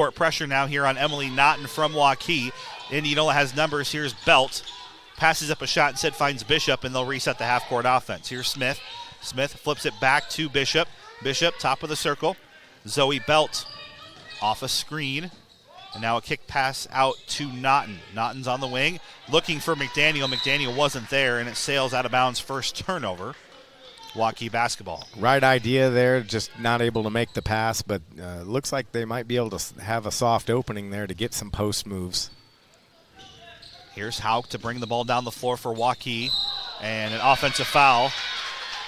Court pressure now here on Emily Naughton from Waukee. Indianola has numbers. Here's Belt. Passes up a shot, instead finds Bishop, and they'll reset the half-court offense. Here's Smith. Smith flips it back to Bishop. Bishop, top of the circle. Zoe Belt off a screen. And now a kick pass out to Naughton. Naughton's on the wing, looking for McDaniel. McDaniel wasn't there, and it sails out of bounds. First turnover. Waukee basketball. Right idea there, just not able to make the pass, but looks like they might be able to have a soft opening there to get some post moves. Here's Hauk to bring the ball down the floor for Waukee, and an offensive foul.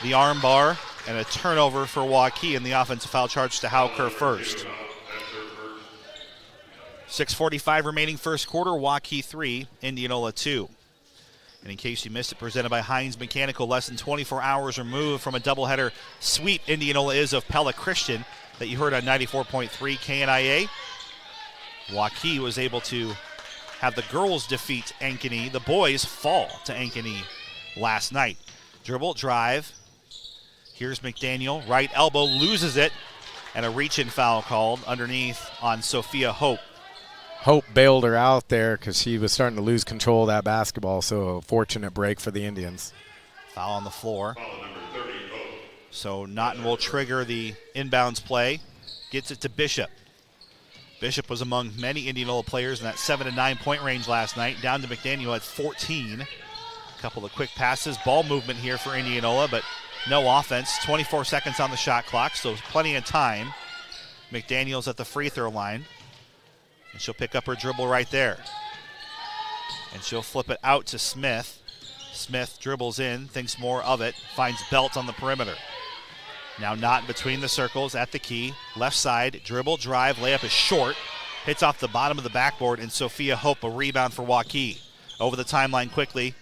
The arm bar and a turnover for Waukee, and the offensive foul charge to Hauk, her first. 6:45 remaining first quarter, Waukee 3, Indianola 2. And in case you missed it, presented by Heinz Mechanical, less than 24 hours removed from a doubleheader sweep Indianola is of Pella Christian that you heard on 94.3 KNIA. Waukee was able to have the girls defeat Ankeny. The boys fall to Ankeny last night. Dribble, drive. Here's McDaniel, right elbow, loses it, and a reach-in foul called underneath on Sophia Hope. Hope bailed her out there because she was starting to lose control of that basketball, so a fortunate break for the Indians. Foul on the floor. So Naughton will trigger the inbounds play. Gets it to Bishop. Bishop was among many Indianola players in that 7 to 9 point range last night. Down to McDaniel at 14. A couple of quick passes. Ball movement here for Indianola, but no offense. 24 seconds on the shot clock, so plenty of time. McDaniel's at the free throw line. And she'll pick up her dribble right there. And she'll flip it out to Smith. Smith dribbles in, thinks more of it, finds Belt on the perimeter. Now Naughton between the circles at the key. Left side, dribble, drive, layup is short. Hits off the bottom of the backboard, and Sophia Hope, a rebound for Waukee. Over the timeline quickly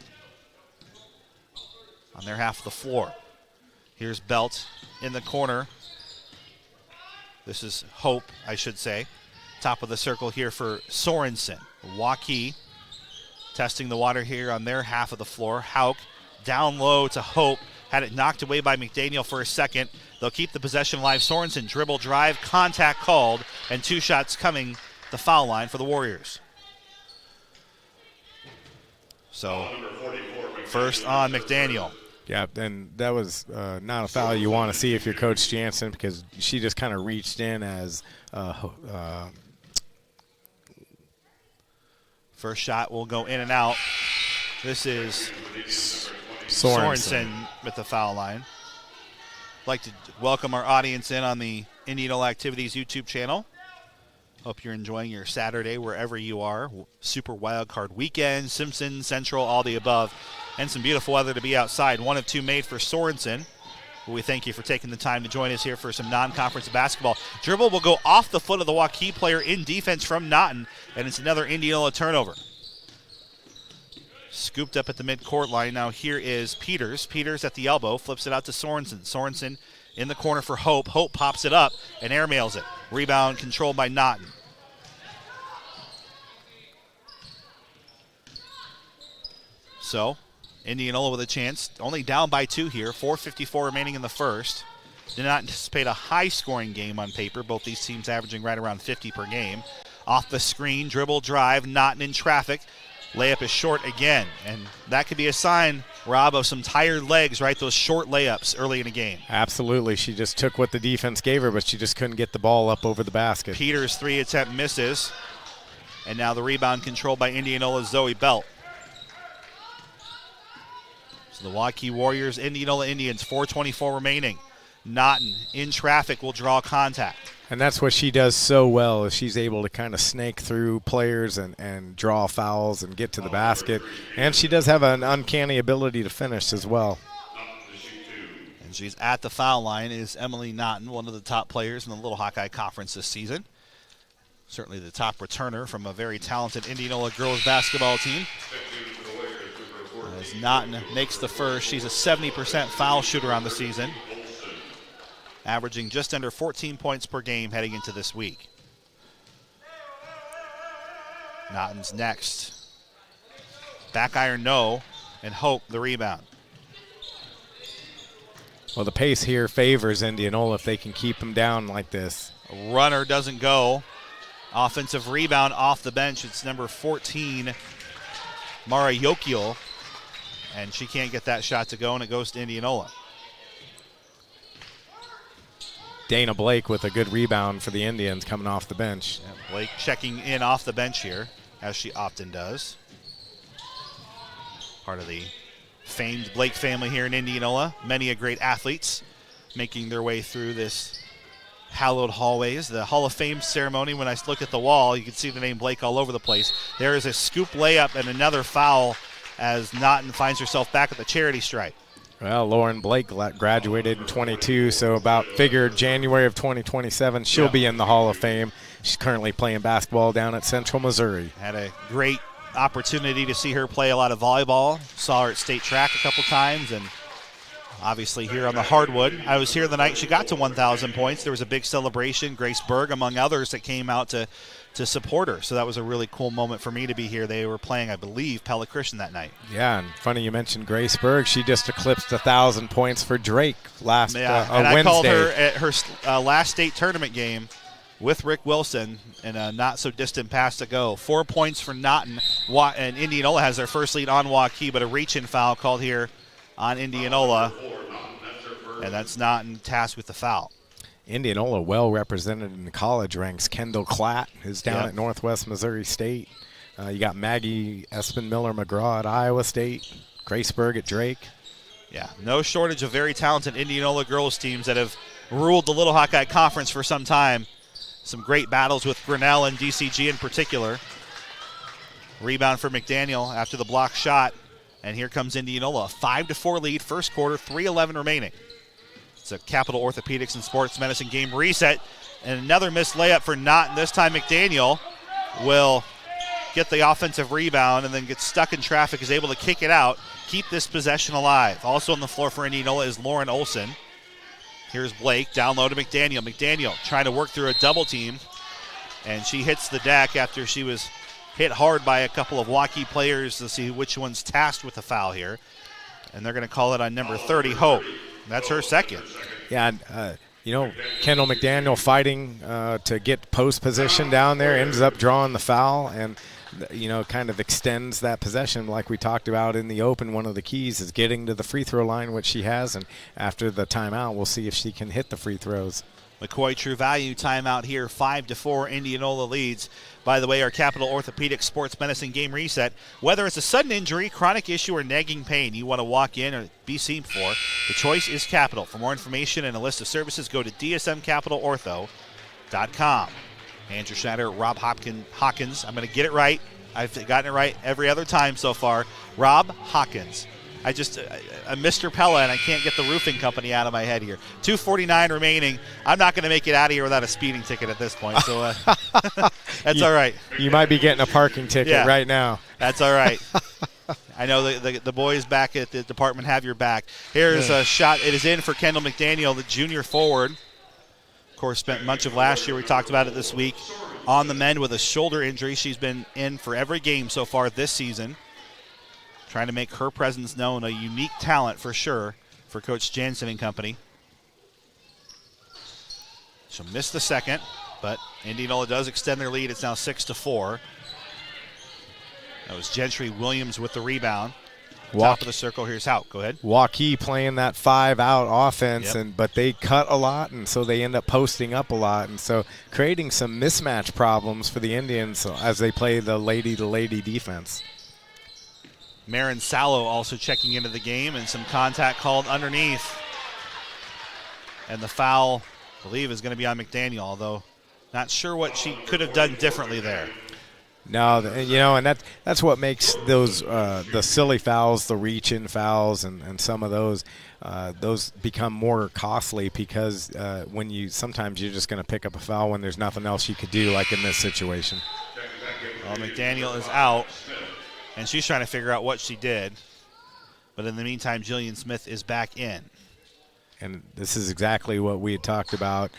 on their half of the floor. Here's Belt in the corner. This is Hope, I should say. Top of the circle here for Sorensen. Waukee testing the water here on their half of the floor. Hauk down low to Hope. Had it knocked away by McDaniel for a second. They'll keep the possession alive. Sorensen dribble, drive, contact called, and 2 shots coming the foul line for the Warriors. So first on McDaniel. Yeah, and that was not a foul you want to see if you're Coach Jansen, because she just kind of reached in as first shot will go in and out. This is Sorensen with the foul line. I'd like to welcome our audience in on the Indianola Activities YouTube channel. Hope you're enjoying your Saturday wherever you are. Super Wild Card Weekend, Simpson, Central, all the above. And some beautiful weather to be outside. 1 of 2 made for Sorensen. We thank you for taking the time to join us here for some non-conference basketball. Dribble will go off the foot of the Waukee player in defense from Naughton, and it's another Indianola turnover. Scooped up at the midcourt line. Now here is Peters. Peters at the elbow, flips it out to Sorensen. Sorensen in the corner for Hope. Hope pops it up and airmails it. Rebound controlled by Naughton. So Indianola with a chance, only down by 2 here, 4:54 remaining in the first. Did not anticipate a high-scoring game on paper, both these teams averaging right around 50 per game. Off the screen, dribble, drive, Naughton in traffic. Layup is short again, and that could be a sign, Rob, of some tired legs, right? Those short layups early in a game. Absolutely. She just took what the defense gave her, but she just couldn't get the ball up over the basket. Peters' 3 attempt misses, and now the rebound controlled by Indianola's Zoe Belt. The Waukee Warriors, Indianola Indians, 4:24 remaining. Naughton in traffic will draw contact. And that's what she does so well, is she's able to kind of snake through players and draw fouls and get to the basket. And she does have an uncanny ability to finish as well. And she's at the foul line is Emily Naughton, one of the top players in the Little Hawkeye Conference this season. Certainly the top returner from a very talented Indianola girls basketball team. As Naughton makes the first, she's a 70% foul shooter on the season, averaging just under 14 points per game heading into this week. Naughton's next. Back iron no, and Hope the rebound. Well, the pace here favors Indianola if they can keep them down like this. A runner doesn't go. Offensive rebound off the bench. It's number 14, Mara Yokiel, and she can't get that shot to go, and it goes to Indianola. Dana Blake with a good rebound for the Indians coming off the bench. Yeah, Blake checking in off the bench here, as she often does. Part of the famed Blake family here in Indianola. Many a great athletes making their way through this hallowed hallways. The Hall of Fame ceremony, when I look at the wall, you can see the name Blake all over the place. There is a scoop layup and another foul as Naughton finds herself back at the charity stripe. Well, Lauren Blake graduated in 22, so about figured January of 2027 she'll be in the Hall of Fame. She's currently playing basketball down at Central Missouri. Had a great opportunity to see her play a lot of volleyball. Saw her at state track a couple times, and obviously here on the hardwood. I was here the night she got to 1,000 points. There was a big celebration. Grace Berg, among others, that came out to support her. So that was a really cool moment for me to be here. They were playing, I believe, Pella Christian that night. Yeah, and funny you mentioned Grace Berg. She just eclipsed 1,000 points for Drake last and Wednesday. I called her at her last state tournament game with Rick Wilson in a not-so-distant pass to go. 4 points for Naughton, and Indianola has their first lead on Waukee, but a reach-in foul called here on Indianola, and that's Naughton tasked with the foul. Indianola well represented in the college ranks. Kendall Klatt, who's down at Northwest Missouri State. You got Maggie Espen-Miller-McGraw at Iowa State. Grace Berg at Drake. Yeah, no shortage of very talented Indianola girls teams that have ruled the Little Hawkeye Conference for some time. Some great battles with Grinnell and DCG in particular. Rebound for McDaniel after the block shot. And here comes Indianola. 5-4 lead, first quarter, 3:11 remaining. It's a Capital Orthopedics and Sports Medicine game reset. And another missed layup for Naughton. This time McDaniel will get the offensive rebound and then gets stuck in traffic, is able to kick it out, keep this possession alive. Also on the floor for Indianola is Lauren Olson. Here's Blake, down low to McDaniel. McDaniel trying to work through a double team, and she hits the deck after she was hit hard by a couple of Waukee players to see which one's tasked with the foul here. And they're going to call it on number 30, Hope. That's her second. Yeah, Kendall McDaniel fighting to get post position down there, ends up drawing the foul, and kind of extends that possession like we talked about in the open. One of the keys is getting to the free throw line, which she has, and after the timeout, we'll see if she can hit the free throws. McCoy True Value timeout here, 5-4, Indianola leads. By the way, our Capital Orthopedic Sports Medicine game reset. Whether it's a sudden injury, chronic issue, or nagging pain you want to walk in or be seen for, the choice is Capital. For more information and a list of services, go to dsmcapitalortho.com. Andrew Schneider, Rob Hawkins. I'm going to get it right. I've gotten it right every other time so far. Rob Hawkins. I'm Mr. Pella, and I can't get the roofing company out of my head here. 2:49 remaining. I'm not going to make it out of here without a speeding ticket at this point, so that's all right. You might be getting a parking ticket right now. That's all right. I know the boys back at the department have your back. Here's a shot. It is in for Kendall McDaniel, the junior forward. Of course, spent much of last year, we talked about it this week, on the mend with a shoulder injury. She's been in for every game so far this season. Trying to make her presence known, a unique talent for sure for Coach Jansen and company. She'll miss the second, but Indianola does extend their lead. It's now 6-4. That was Gentry Williams with the rebound. Top of the circle, here's Hout. Go ahead. Waukee playing that 5-out offense, but they cut a lot, and so they end up posting up a lot, and so creating some mismatch problems for the Indians as they play the lady-to-lady defense. Marin Sallow also checking into the game, and some contact called underneath. And the foul, I believe, is going to be on McDaniel, although not sure what she could have done differently there. No, and that's what makes those the silly fouls, the reach-in fouls, and some of those become more costly because sometimes you're just going to pick up a foul when there's nothing else you could do, like in this situation. Well, McDaniel is out, and she's trying to figure out what she did. But in the meantime, Jillian Smith is back in. And this is exactly what we had talked about.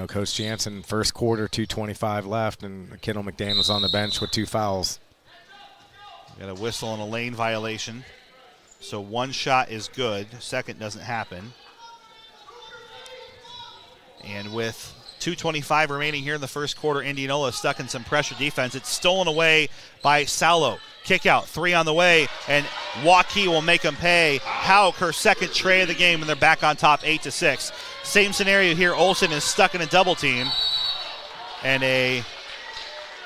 Coach Jansen, first quarter, 2:25 left, and Kendall McDaniel's on the bench with 2 fouls. Got a whistle and a lane violation. So one shot is good. Second doesn't happen. And with 2:25 remaining here in the first quarter. Indianola is stuck in some pressure defense. It's stolen away by Salo. Kick out, 3 on the way, and Waukee will make them pay. Hauk, her second tray of the game, and they're back on top 8-6. Same scenario here. Olsen is stuck in a double team. And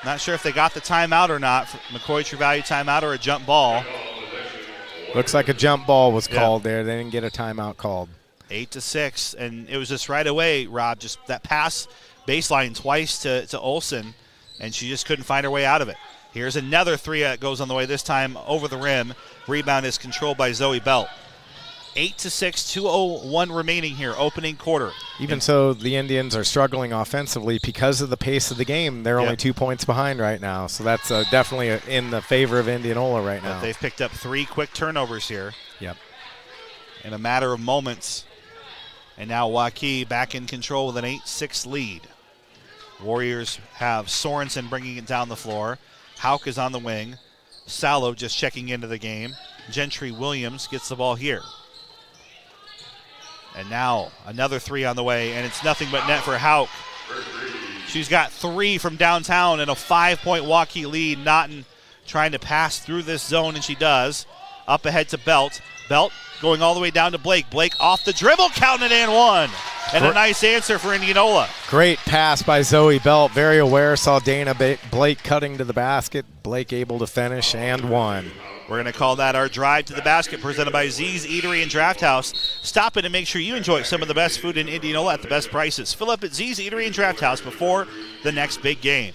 not sure if they got the timeout or not. McCoy True Value timeout or a jump ball. Looks like a jump ball was called there. They didn't get a timeout called. 8-6, and it was just right away, Rob, just that pass baseline twice to Olsen, and she just couldn't find her way out of it. Here's another 3 that goes on the way, this time over the rim. Rebound is controlled by Zoe Belt. 8-6, 2:01 remaining here, opening quarter. Even so, the Indians are struggling offensively because of the pace of the game. They're only 2 points behind right now, so that's definitely in the favor of Indianola right now. But they've picked up 3 quick turnovers here. Yep. In a matter of moments. And now Waukee back in control with an 8-6 lead. Warriors have Sorensen bringing it down the floor. Hauk is on the wing. Salo just checking into the game. Gentry Williams gets the ball here. And now another 3 on the way, and it's nothing but net for Hauk. She's got 3 from downtown and a 5-point Waukee lead. Naughton trying to pass through this zone, and she does. Up ahead to Belt. Belt going all the way down to Blake. Blake off the dribble, counted and one. And a nice answer for Indianola. Great pass by Zoe Belt. Very aware, saw Dana Blake cutting to the basket. Blake able to finish and one. We're going to call that our drive to the basket, presented by Z's Eatery and Draft House. Stop in and make sure you enjoy some of the best food in Indianola at the best prices. Fill up at Z's Eatery and Draft House before the next big game.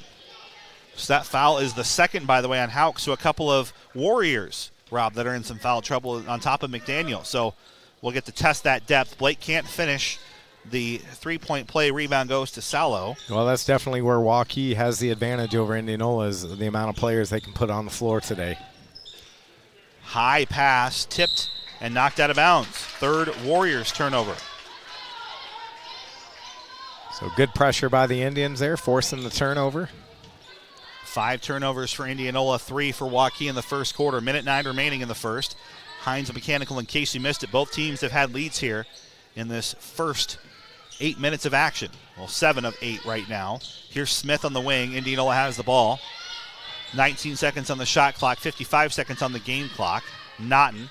So that foul is the second, by the way, on Hauk. So a couple of Warriors, Rob, that are in some foul trouble on top of McDaniel. So we'll get to test that depth. Blake can't finish. The 3-point play, rebound goes to Salo. Well, that's definitely where Waukee has the advantage over Indianola, is the amount of players they can put on the floor today. High pass, tipped and knocked out of bounds. Third Warriors turnover. So good pressure by the Indians there, forcing the turnover. 5 turnovers for Indianola, 3 for Waukee in the first quarter. 1:09 remaining in the first. Hines Mechanical, in case you missed it, both teams have had leads here in this first 8 minutes of action. Well, 7 of 8 right now. Here's Smith on the wing. Indianola has the ball. 19 seconds on the shot clock, 55 seconds on the game clock. Naughton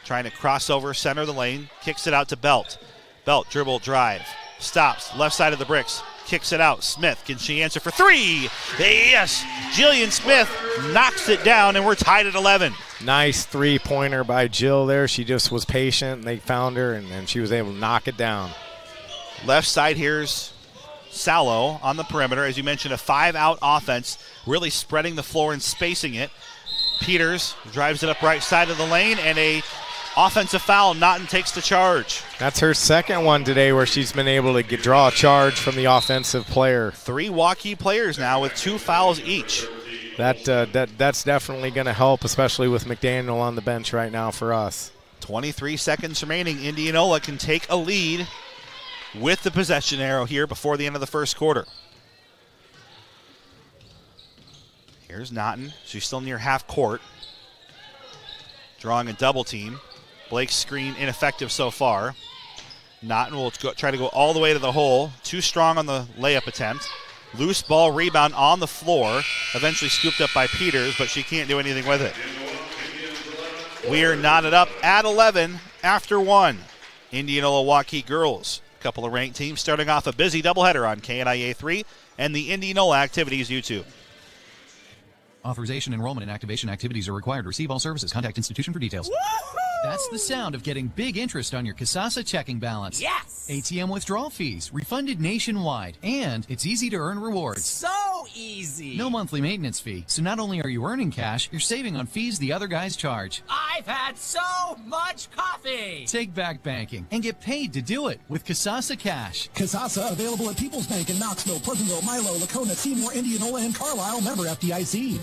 trying to cross over, center of the lane, kicks it out to Belt. Belt, dribble, drive, stops, left side of the bricks, kicks it out. Smith, can she answer for 3? Yes! Jillian Smith knocks it down, and we're tied at 11. Nice 3-pointer by Jill there. She just was patient, and they found her, and she was able to knock it down. Left side, here's Salo on the perimeter. As you mentioned, a 5-out offense, really spreading the floor and spacing it. Peters drives it up right side of the lane, and a offensive foul. Naughton takes the charge. That's her second one today where she's been able to draw a charge from the offensive player. 3 Waukee players now with 2 fouls each. That's definitely going to help, especially with McDaniel on the bench right now for us. 23 seconds remaining. Indianola can take a lead with the possession arrow here before the end of the first quarter. Here's Naughton. She's still near half court. Drawing a double team. Blake's screen ineffective so far. Naughton will try to go all the way to the hole. Too strong on the layup attempt. Loose ball rebound on the floor. Eventually scooped up by Peters, but she can't do anything with it. We are knotted up at 11 after 1. Indianola Waukee girls. A couple of ranked teams starting off a busy doubleheader on KNIA 3 and the Indianola Activities YouTube. Authorization, enrollment, and activation activities are required. Receive all services. Contact institution for details. Woo-hoo! That's the sound of getting big interest on your Kasasa checking balance. Yes! ATM withdrawal fees, refunded nationwide, and it's easy to earn rewards. So easy! No monthly maintenance fee. So not only are you earning cash, you're saving on fees the other guys charge. I've had so much coffee! Take back banking and get paid to do it with Kasasa Cash. Kasasa available at People's Bank in Knoxville, Pleasantville, Milo, Lacona, Seymour, Indianola, and Carlisle. Member FDIC.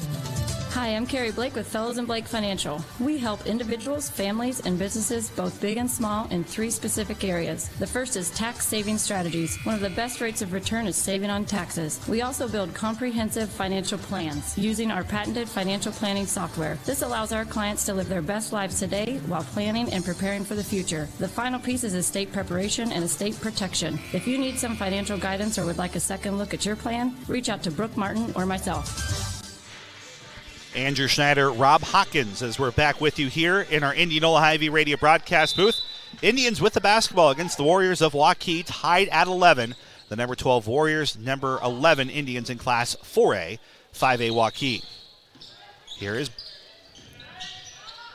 Hi, I'm Carrie Blake with Fellows and Blake Financial. We help individuals, families, and businesses, both big and small, in 3 specific areas. The first is tax saving strategies. One of the best rates of return is saving on taxes. We also build comprehensive financial plans using our patented financial planning software. This allows our clients to live their best lives today while planning and preparing for the future. The final piece is estate preparation and estate protection. If you need some financial guidance or would like a second look at your plan, reach out to Brooke Martin or myself. Andrew Schneider, Rob Hawkins, as we're back with you here in our Indianola Hy-Vee radio broadcast booth. Indians with the basketball against the Warriors of Waukee, tied at 11. The number 12 Warriors, number 11 Indians in Class 4A, 5A Waukee. Here is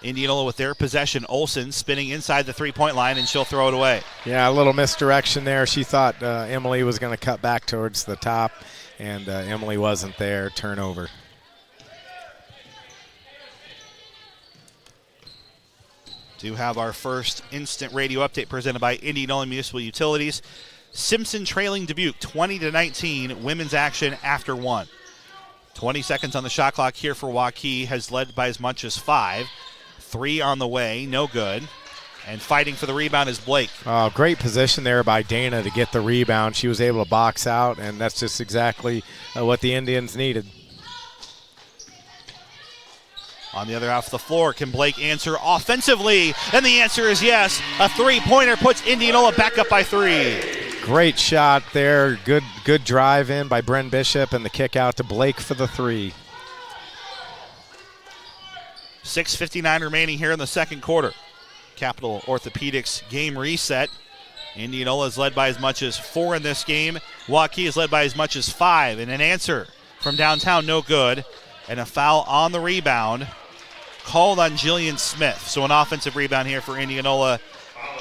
Indianola with their possession. Olsen spinning inside the three-point line, and she'll throw it away. Yeah, a little misdirection there. She thought Emily was going to cut back towards the top, and Emily wasn't there. Turnover. Do have our first instant radio update presented by Indianola Municipal Utilities. Simpson trailing Dubuque 20-19. Women's action after 1. 20 seconds on the shot clock here for Waukee. Has led by as much as 5. 3 on the way, no good. And fighting for the rebound is Blake. Oh, great position there by Dana to get the rebound. She was able to box out, and that's just exactly what the Indians needed. On the other half of the floor, can Blake answer offensively? And the answer is yes. A three-pointer puts Indianola back up by 3. Great shot there. Good drive in by Bren Bishop, and the kick out to Blake for the 3. 6:59 remaining here in the second quarter. Capital Orthopedics game reset. Indianola is led by as much as 4 in this game. Waukee is led by as much as 5. And an answer from downtown, no good. And a foul on the rebound called on Jillian Smith. So an offensive rebound here for Indianola.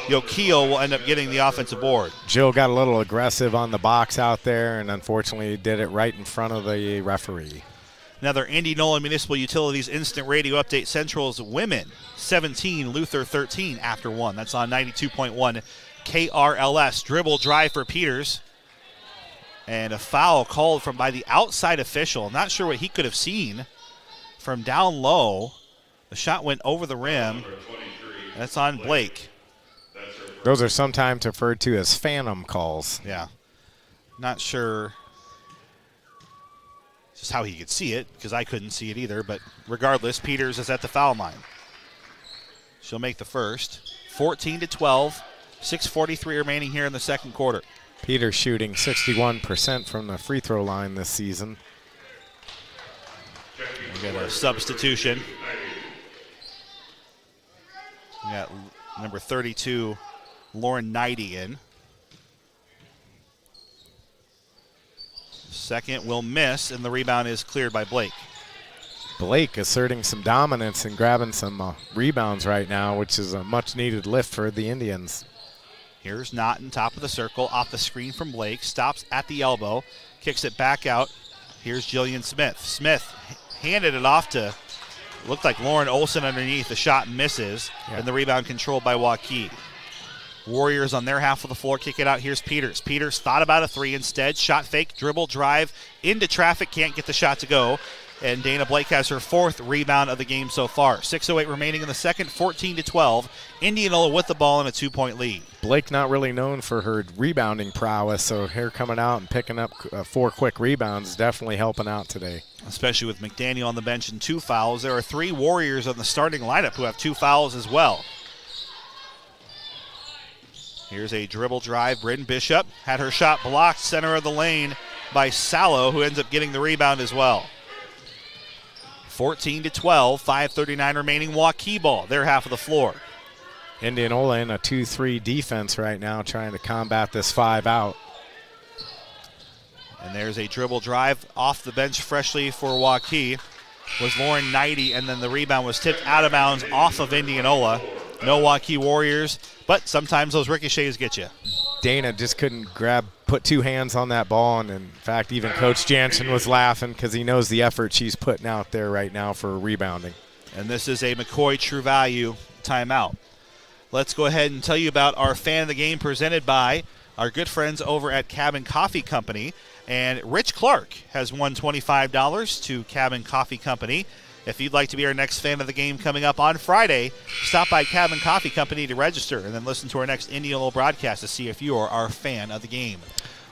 Yokio will end up getting the offensive board. Jill got a little aggressive on the box out there, and unfortunately did it right in front of the referee. Another Indianola Municipal Utilities instant radio update. Central's women 17, Luther 13 after 1. That's on 92.1 KRLS. Dribble drive for Peters. And a foul called by the outside official. Not sure what he could have seen from down low. The shot went over the rim. That's on Blake. Those are sometimes referred to as phantom calls. Yeah. Not sure just how he could see it, because I couldn't see it either. But regardless, Peters is at the foul line. She'll make the first. 14-12. 6:43 remaining here in the second quarter. Peters shooting 61% from the free throw line this season. We got a substitution. We got number 32, Lauren Knighty in. Second will miss, and the rebound is cleared by Blake. Blake asserting some dominance and grabbing some rebounds right now, which is a much-needed lift for the Indians. Here's Naughton, top of the circle, off the screen from Blake. Stops at the elbow, kicks it back out. Here's Jillian Smith. Smith handed it off to, looked like Lauren Olsen underneath. The shot misses, and the rebound controlled by Waukee. Warriors on their half of the floor kick it out. Here's Peters. Peters thought about a 3 instead. Shot fake, dribble, drive, into traffic, can't get the shot to go. And Dana Blake has her 4th rebound of the game so far. 6:08 remaining in the second, 14-12. Indianola with the ball in a 2-point lead. Blake not really known for her rebounding prowess, so her coming out and picking up 4 quick rebounds definitely helping out today. Especially with McDaniel on the bench and 2 fouls. There are 3 Warriors on the starting lineup who have 2 fouls as well. Here's a dribble drive. Britton Bishop had her shot blocked center of the lane by Sallow, who ends up getting the rebound as well. 14-12, 5:39 remaining. Waukee ball, their half of the floor. Indianola in a 2-3 defense right now, trying to combat this 5 out. And there's a dribble drive off the bench freshly for Waukee. Was Lauren Knighty, and then the rebound was tipped out of bounds off of Indianola. No Waukee Warriors, but sometimes those ricochets get you. Dana just couldn't put 2 hands on that ball, and in fact, even Coach Jansen was laughing because he knows the effort she's putting out there right now for rebounding. And this is a McCoy True Value timeout. Let's go ahead and tell you about our fan of the game presented by our good friends over at Cabin Coffee Company. And Rich Clark has won $25 to Cabin Coffee Company. If you'd like to be our next fan of the game coming up on Friday, stop by Cabin Coffee Company to register and then listen to our next Indianola broadcast to see if you are our fan of the game.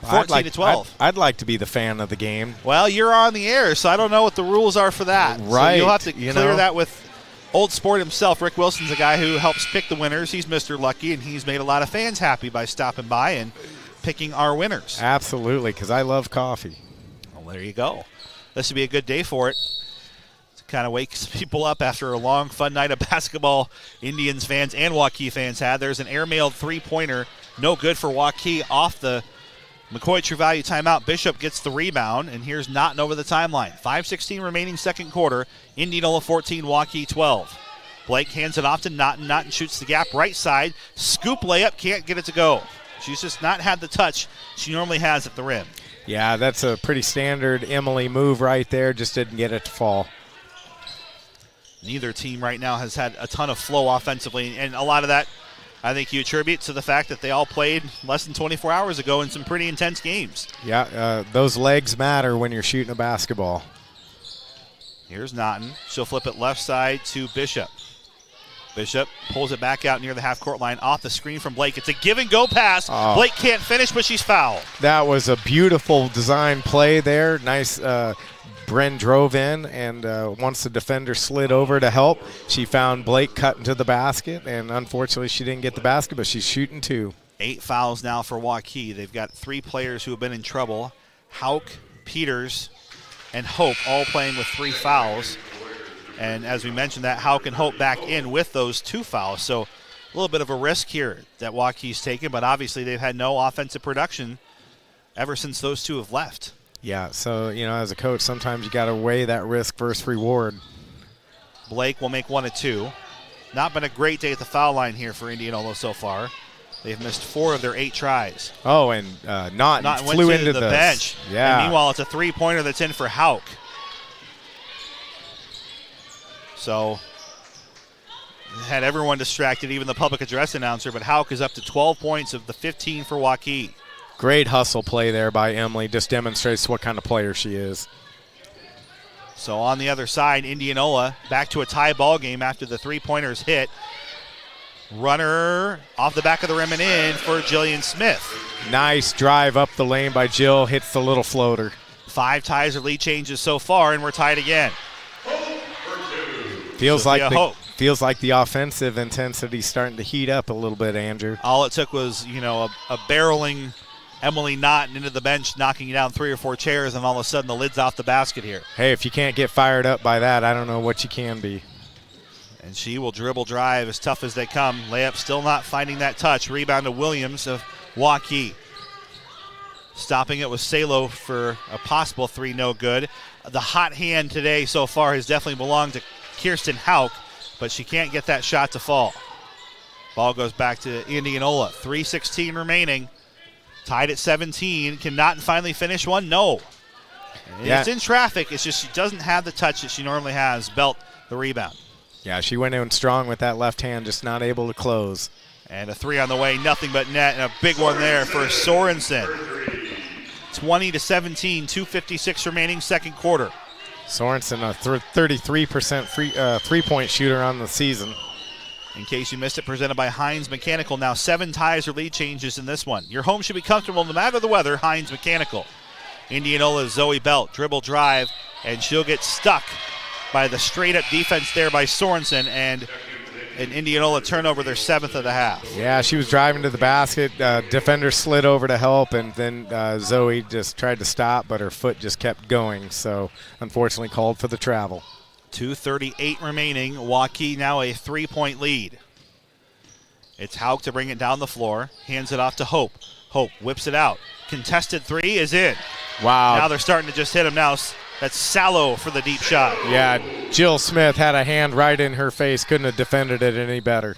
14-12. I'd like to be the fan of the game. Well, you're on the air, so I don't know what the rules are for that. Right. So you'll have to clear that with Old Sport himself. Rick Wilson's a guy who helps pick the winners. He's Mr. Lucky, and he's made a lot of fans happy by stopping by and picking our winners. Absolutely, because I love coffee. Well, there you go. This would be a good day for it. Kind of wakes people up after a long, fun night of basketball Indians fans and Waukee fans had. There's an airmailed three-pointer. No good for Waukee off the McCoy True Value timeout. Bishop gets the rebound, and here's Naughton over the timeline. 5:16 remaining second quarter. Indianola 14, Waukee 12. Blake hands it off to Naughton. Naughton shoots the gap right side. Scoop layup, can't get it to go. She's just not had the touch she normally has at the rim. Yeah, that's a pretty standard Emily move right there. Just didn't get it to fall. Neither team right now has had a ton of flow offensively, and a lot of that I think you attribute to the fact that they all played less than 24 hours ago in some pretty intense games. Yeah, those legs matter when you're shooting a basketball. Here's Naughton. She'll flip it left side to Bishop. Bishop pulls it back out near the half-court line off the screen from Blake. It's a give-and-go pass. Oh. Blake can't finish, but she's fouled. That was a beautiful design play there. Nice. Bren drove in, and once the defender slid over to help, she found Blake cut into the basket, and unfortunately she didn't get the basket, but she's shooting 2. 8 fouls now for Waukee. They've got 3 players who have been in trouble. Hauk, Peters, and Hope all playing with 3 fouls. And as we mentioned, that Hauk and Hope back in with those 2 fouls. So a little bit of a risk here that Waukee's taken, but obviously they've had no offensive production ever since those 2 have left. Yeah, so, as a coach, sometimes you got to weigh that risk versus reward. Blake will make 1 of 2. Not been a great day at the foul line here for Indianola so far. They've missed 4 of their 8 tries. Oh, and Naughton flew went into the bench. Yeah. And meanwhile, it's a 3-pointer that's in for Hauk. So, had everyone distracted, even the public address announcer, but Hauk is up to 12 points of the 15 for Waukee. Great hustle play there by Emily. Just demonstrates what kind of player she is. So on the other side, Indianola back to a tie ball game after the 3-pointers hit. Runner off the back of the rim and in for Jillian Smith. Nice drive up the lane by Jill. Hits the little floater. 5 ties or lead changes so far, and we're tied again. Feels like the offensive intensity starting to heat up a little bit, Andrew. All it took was, a barreling Emily Naughton into the bench, knocking down 3 or 4 chairs, and all of a sudden the lid's off the basket here. Hey, if you can't get fired up by that, I don't know what you can be. And she will dribble drive as tough as they come. Layup still not finding that touch. Rebound to Williams of Waukee. Stopping it with Salo for a possible 3, no good. The hot hand today so far has definitely belonged to Kirsten Hauk, but she can't get that shot to fall. Ball goes back to Indianola. 3:16 remaining. Tied at 17. Can Naughton finally finish one? No. Yeah. It's in traffic. It's just she doesn't have the touch that she normally has. Belt the rebound. Yeah, she went in strong with that left hand, just not able to close. And a 3 on the way, nothing but net, and a big one there for Sorensen. 20-17, 2:56 remaining second quarter. Sorensen, a 33% three-point shooter on the season. In case you missed it, presented by Heinz Mechanical. Now 7 ties or lead changes in this one. Your home should be comfortable no matter the weather. Heinz Mechanical. Indianola's Zoe Belt, dribble drive, and she'll get stuck by the straight-up defense there by Sorensen, and an Indianola turnover, their 7th of the half. Yeah, she was driving to the basket. Defender slid over to help, and then Zoe just tried to stop, but her foot just kept going, so unfortunately called for the travel. 2:38 remaining. Waukee now a 3-point lead. It's Hauk to bring it down the floor. Hands it off to Hope. Hope whips it out. Contested 3 is in. Wow. Now they're starting to just hit him now. That's Salo for the deep shot. Yeah, Jill Smith had a hand right in her face. Couldn't have defended it any better.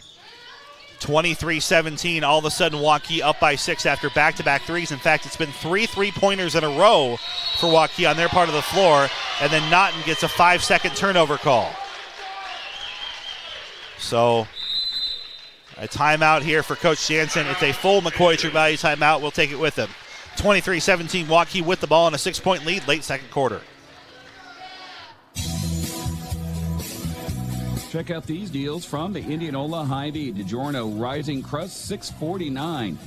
23-17. All of a sudden, Waukee up by 6 after back-to-back threes. In fact, it's been 3 3-pointers in a row for Waukee on their part of the floor. And then Naughton gets a 5-second turnover call. So a timeout here for Coach Jansen. It's a full McCoy True Value timeout. We'll take it with him. 23-17, Waukee with the ball in a 6-point lead late second quarter. Check out these deals from the Indianola Hy-Vee. DiGiorno Rising Crust, $6.49.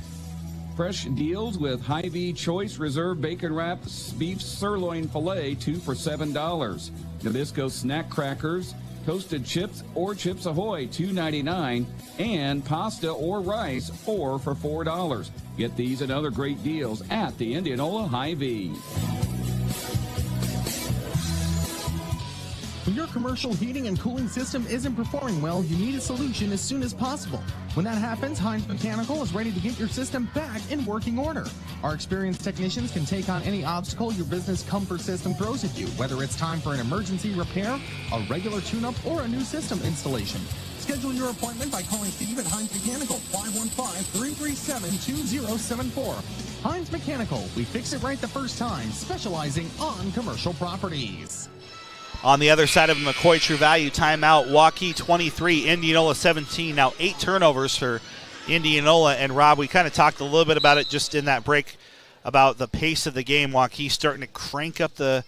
Fresh deals with Hy-Vee Choice Reserve Bacon Wrap Beef Sirloin Filet, 2 for $7. Nabisco Snack Crackers, Toasted Chips or Chips Ahoy, $2.99. And pasta or rice, 4 for $4. Get these and other great deals at the Indianola Hy-Vee. When your commercial heating and cooling system isn't performing well, you need a solution as soon as possible. When that happens, Hines Mechanical is ready to get your system back in working order. Our experienced technicians can take on any obstacle your business comfort system throws at you, whether it's time for an emergency repair, a regular tune-up, or a new system installation. Schedule your appointment by calling Steve at Hines Mechanical, 515-337-2074. Hines Mechanical, we fix it right the first time, specializing on commercial properties. On the other side of McCoy True Value, timeout, Waukee 23, Indianola 17. Now 8 turnovers for Indianola. And Rob, we kind of talked a little bit about it just in that break about the pace of the game. Waukee starting to crank up the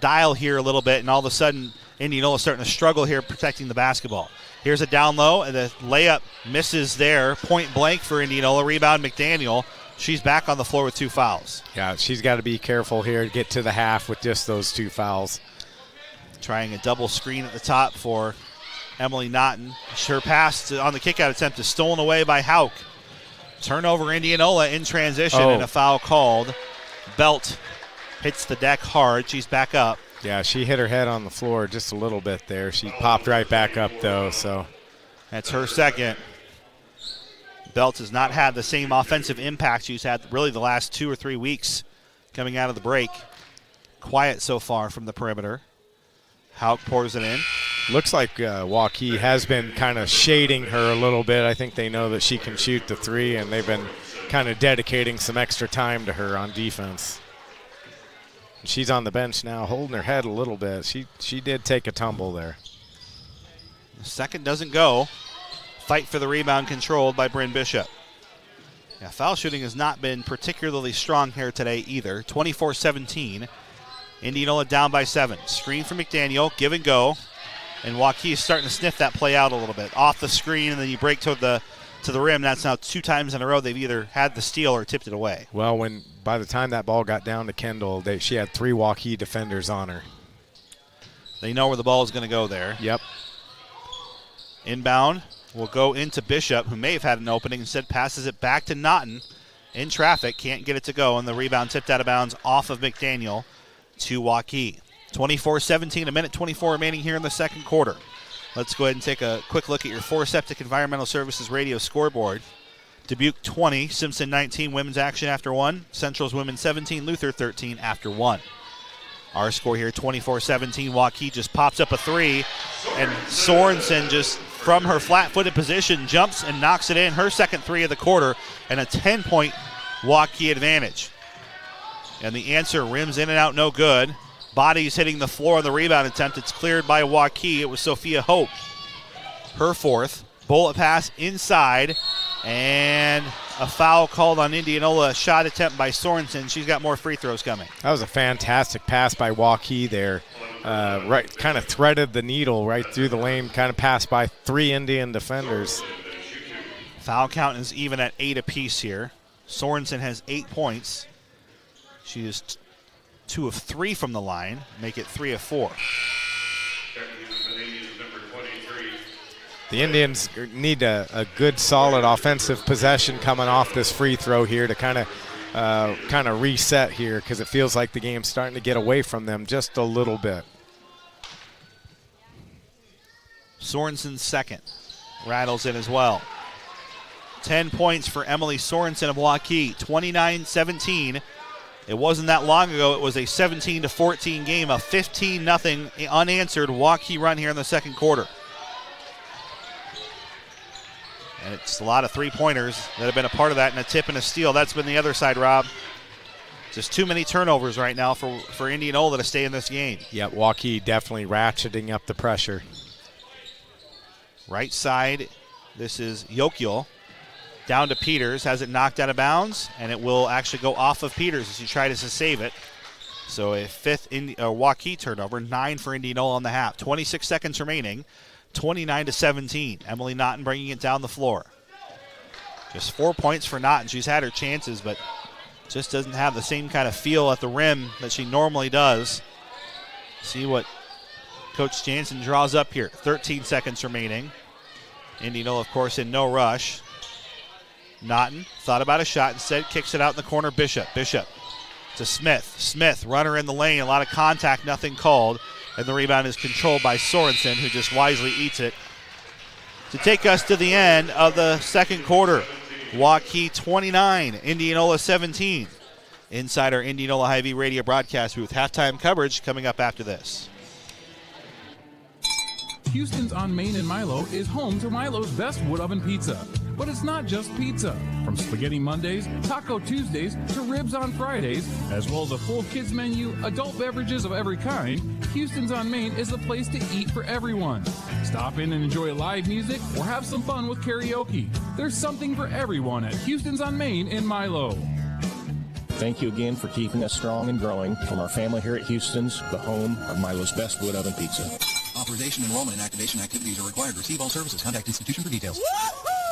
dial here a little bit, and all of a sudden Indianola starting to struggle here protecting the basketball. Here's a down low, and the layup misses there. Point blank for Indianola. Rebound McDaniel. She's back on the floor with 2 fouls. Yeah, she's got to be careful here to get to the half with just those 2 fouls. Trying a double screen at the top for Emily Naughton. Her pass on the kickout attempt is stolen away by Hauk. Turnover Indianola in transition and a foul called. Belt hits the deck hard. She's back up. Yeah, she hit her head on the floor just a little bit there. She popped right back up, though. So that's her second. Belt has not had the same offensive impact she's had really the last 2 or 3 weeks coming out of the break. Quiet so far from the perimeter. Hauk pours it in. Looks like Waukee has been kind of shading her a little bit. I think they know that she can shoot the 3, and they've been kind of dedicating some extra time to her on defense. She's on the bench now, holding her head a little bit. She did take a tumble there. The second doesn't go. Fight for the rebound controlled by Bryn Bishop. Yeah, foul shooting has not been particularly strong here today either. 24-17. Indianola down by 7. Screen from McDaniel, give and go. And Waukee is starting to sniff that play out a little bit. Off the screen, and then you break to the rim. That's now 2 times in a row they've either had the steal or tipped it away. Well, by the time that ball got down to Kendall, she had 3 Waukee defenders on her. They know where the ball is going to go there. Yep. Inbound will go into Bishop, who may have had an opening. Instead passes it back to Naughton in traffic. Can't get it to go, and the rebound tipped out of bounds off of McDaniel to Waukee. 24-17, a minute 24 remaining here in the second quarter. Let's go ahead and take a quick look at your Septic Environmental Services radio scoreboard. Dubuque 20, Simpson 19, women's action after 1. Central's women 17, Luther 13 after 1. Our score here, 24-17. Waukee just pops up a 3, and Sorensen just from her flat-footed position jumps and knocks it in. Her second 3 of the quarter, and a 10-point Waukee advantage. And the answer rims in and out, no good. Bodies hitting the floor on the rebound attempt. It's cleared by Waukee. It was Sophia Hope. Her 4th. Bullet pass inside. And a foul called on Indianola. Shot attempt by Sorensen. She's got more free throws coming. That was a fantastic pass by Waukee there. Right, kind of threaded the needle right through the lane. Kind of passed by 3 Indian defenders. Foul count is even at 8 apiece here. Sorensen has 8 points. She is 2 of 3 from the line, make it 3 of 4. The Indians need a good, solid offensive possession coming off this free throw here to kind of reset here, because it feels like the game's starting to get away from them just a little bit. Sorensen's second rattles in as well. 10 points for Emily Sorensen of Waukee, 29-17. It wasn't that long ago. It was a 17-14 game, a 15-0 unanswered Waukee run here in the second quarter. And it's a lot of three-pointers that have been a part of that, and a tip and a steal. That's been the other side, Rob. Just too many turnovers right now for Indianola to stay in this game. Yeah, Waukee definitely ratcheting up the pressure. Right side, this is Yokiel. Down to Peters, has it knocked out of bounds, and it will actually go off of Peters as he tries to save it. So a 5th Waukee turnover, 9 for Indianola on the half. 26 seconds remaining. 29-17. Emily Naughton bringing it down the floor. Just 4 points for Naughton. She's had her chances, but just doesn't have the same kind of feel at the rim that she normally does. See what Coach Jansen draws up here. 13 seconds remaining. Indianola, of course, in no rush. Naughton thought about a shot, instead kicks it out in the corner. Bishop to Smith. Smith, runner in the lane, a lot of contact, nothing called. And the rebound is controlled by Sorensen, who just wisely eats it. To take us to the end of the second quarter, Waukee 29, Indianola 17. Inside our Indianola Hy-Vee radio broadcast booth. Halftime coverage coming up after this. Houston's on Main in Milo is home to Milo's best wood oven pizza. But it's not just pizza. From Spaghetti Mondays, Taco Tuesdays, to ribs on Fridays, as well as a full kids menu, adult beverages of every kind, Houston's on Main is the place to eat for everyone. Stop in and enjoy live music or have some fun with karaoke. There's something for everyone at Houston's on Main in Milo. Thank you again for keeping us strong and growing. From our family here at Houston's, the home of Milo's best wood oven pizza. Authorization, enrollment, and activation activities are required. Receive all services. Contact institution for details.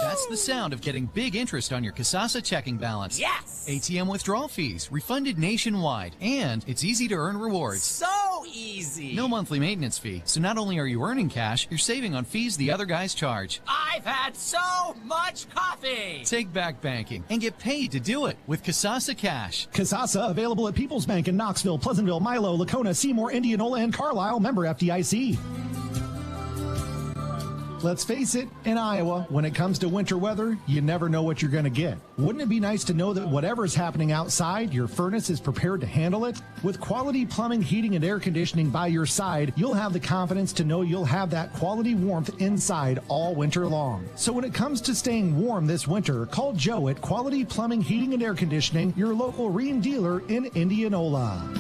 That's the sound of getting big interest on your Kasasa checking balance. Yes! ATM withdrawal fees, refunded nationwide, and it's easy to earn rewards. So easy! No monthly maintenance fee, so not only are you earning cash, you're saving on fees the other guys charge. I've had so much coffee! Take back banking and get paid to do it with Kasasa Cash. Kasasa available at People's Bank in Knoxville, Pleasantville, Milo, Lacona, Seymour, Indianola, and Carlisle. Member FDIC. Let's face it, in Iowa, when it comes to winter weather, you never know what you're going to get. Wouldn't it be nice to know that whatever's happening outside, your furnace is prepared to handle it? With quality plumbing, heating, and air conditioning by your side, you'll have the confidence to know you'll have that quality warmth inside all winter long. So when it comes to staying warm this winter, call Joe at Quality Plumbing, Heating, and Air Conditioning, your local Rheem dealer in Indianola.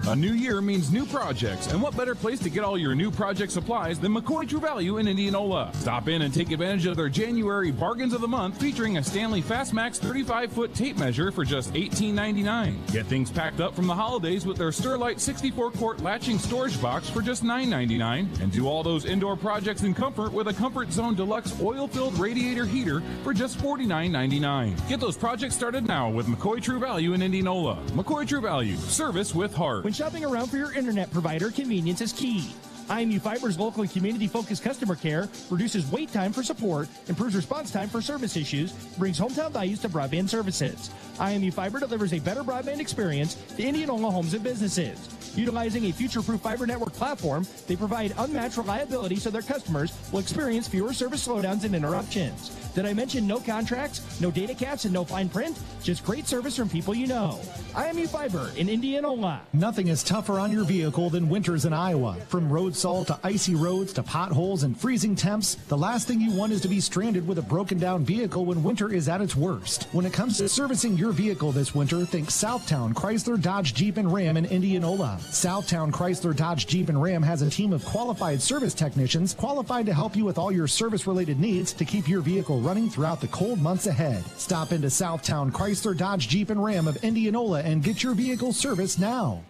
A new year means new projects, and what better place to get all your new project supplies than McCoy True Value in Indianola. Stop in and take advantage of their January Bargains of the Month, featuring a Stanley Fastmax 35-foot tape measure for just $18.99. Get things packed up from the holidays with their Sterlite 64-quart latching storage box for just $9.99, and do all those indoor projects in comfort with a Comfort Zone Deluxe oil-filled radiator heater for just $49.99. Get those projects started now with McCoy True Value in Indianola. McCoy True Value, service with heart. When shopping around for your internet provider, convenience is key. IMU Fiber's local and community-focused customer care reduces wait time for support, improves response time for service issues, brings hometown values to broadband services. IMU Fiber delivers a better broadband experience to Indianola homes and businesses. Utilizing a future-proof fiber network platform, they provide unmatched reliability so their customers will experience fewer service slowdowns and interruptions. Did I mention no contracts, no data caps, and no fine print? Just great service from people you know. IMU Fiber in Indianola. Nothing is tougher on your vehicle than winters in Iowa. From road salt to icy roads to potholes and freezing temps, the last thing you want is to be stranded with a broken down vehicle when winter is at its worst. When it comes to servicing your vehicle this winter, think Southtown Chrysler, Dodge, Jeep, and Ram in Indianola. Southtown Chrysler, Dodge, Jeep, and Ram has a team of qualified service technicians qualified to help you with all your service-related needs to keep your vehicle running throughout the cold months ahead. Stop into Southtown Chrysler, Dodge, Jeep, and Ram of Indianola and get your vehicle serviced now.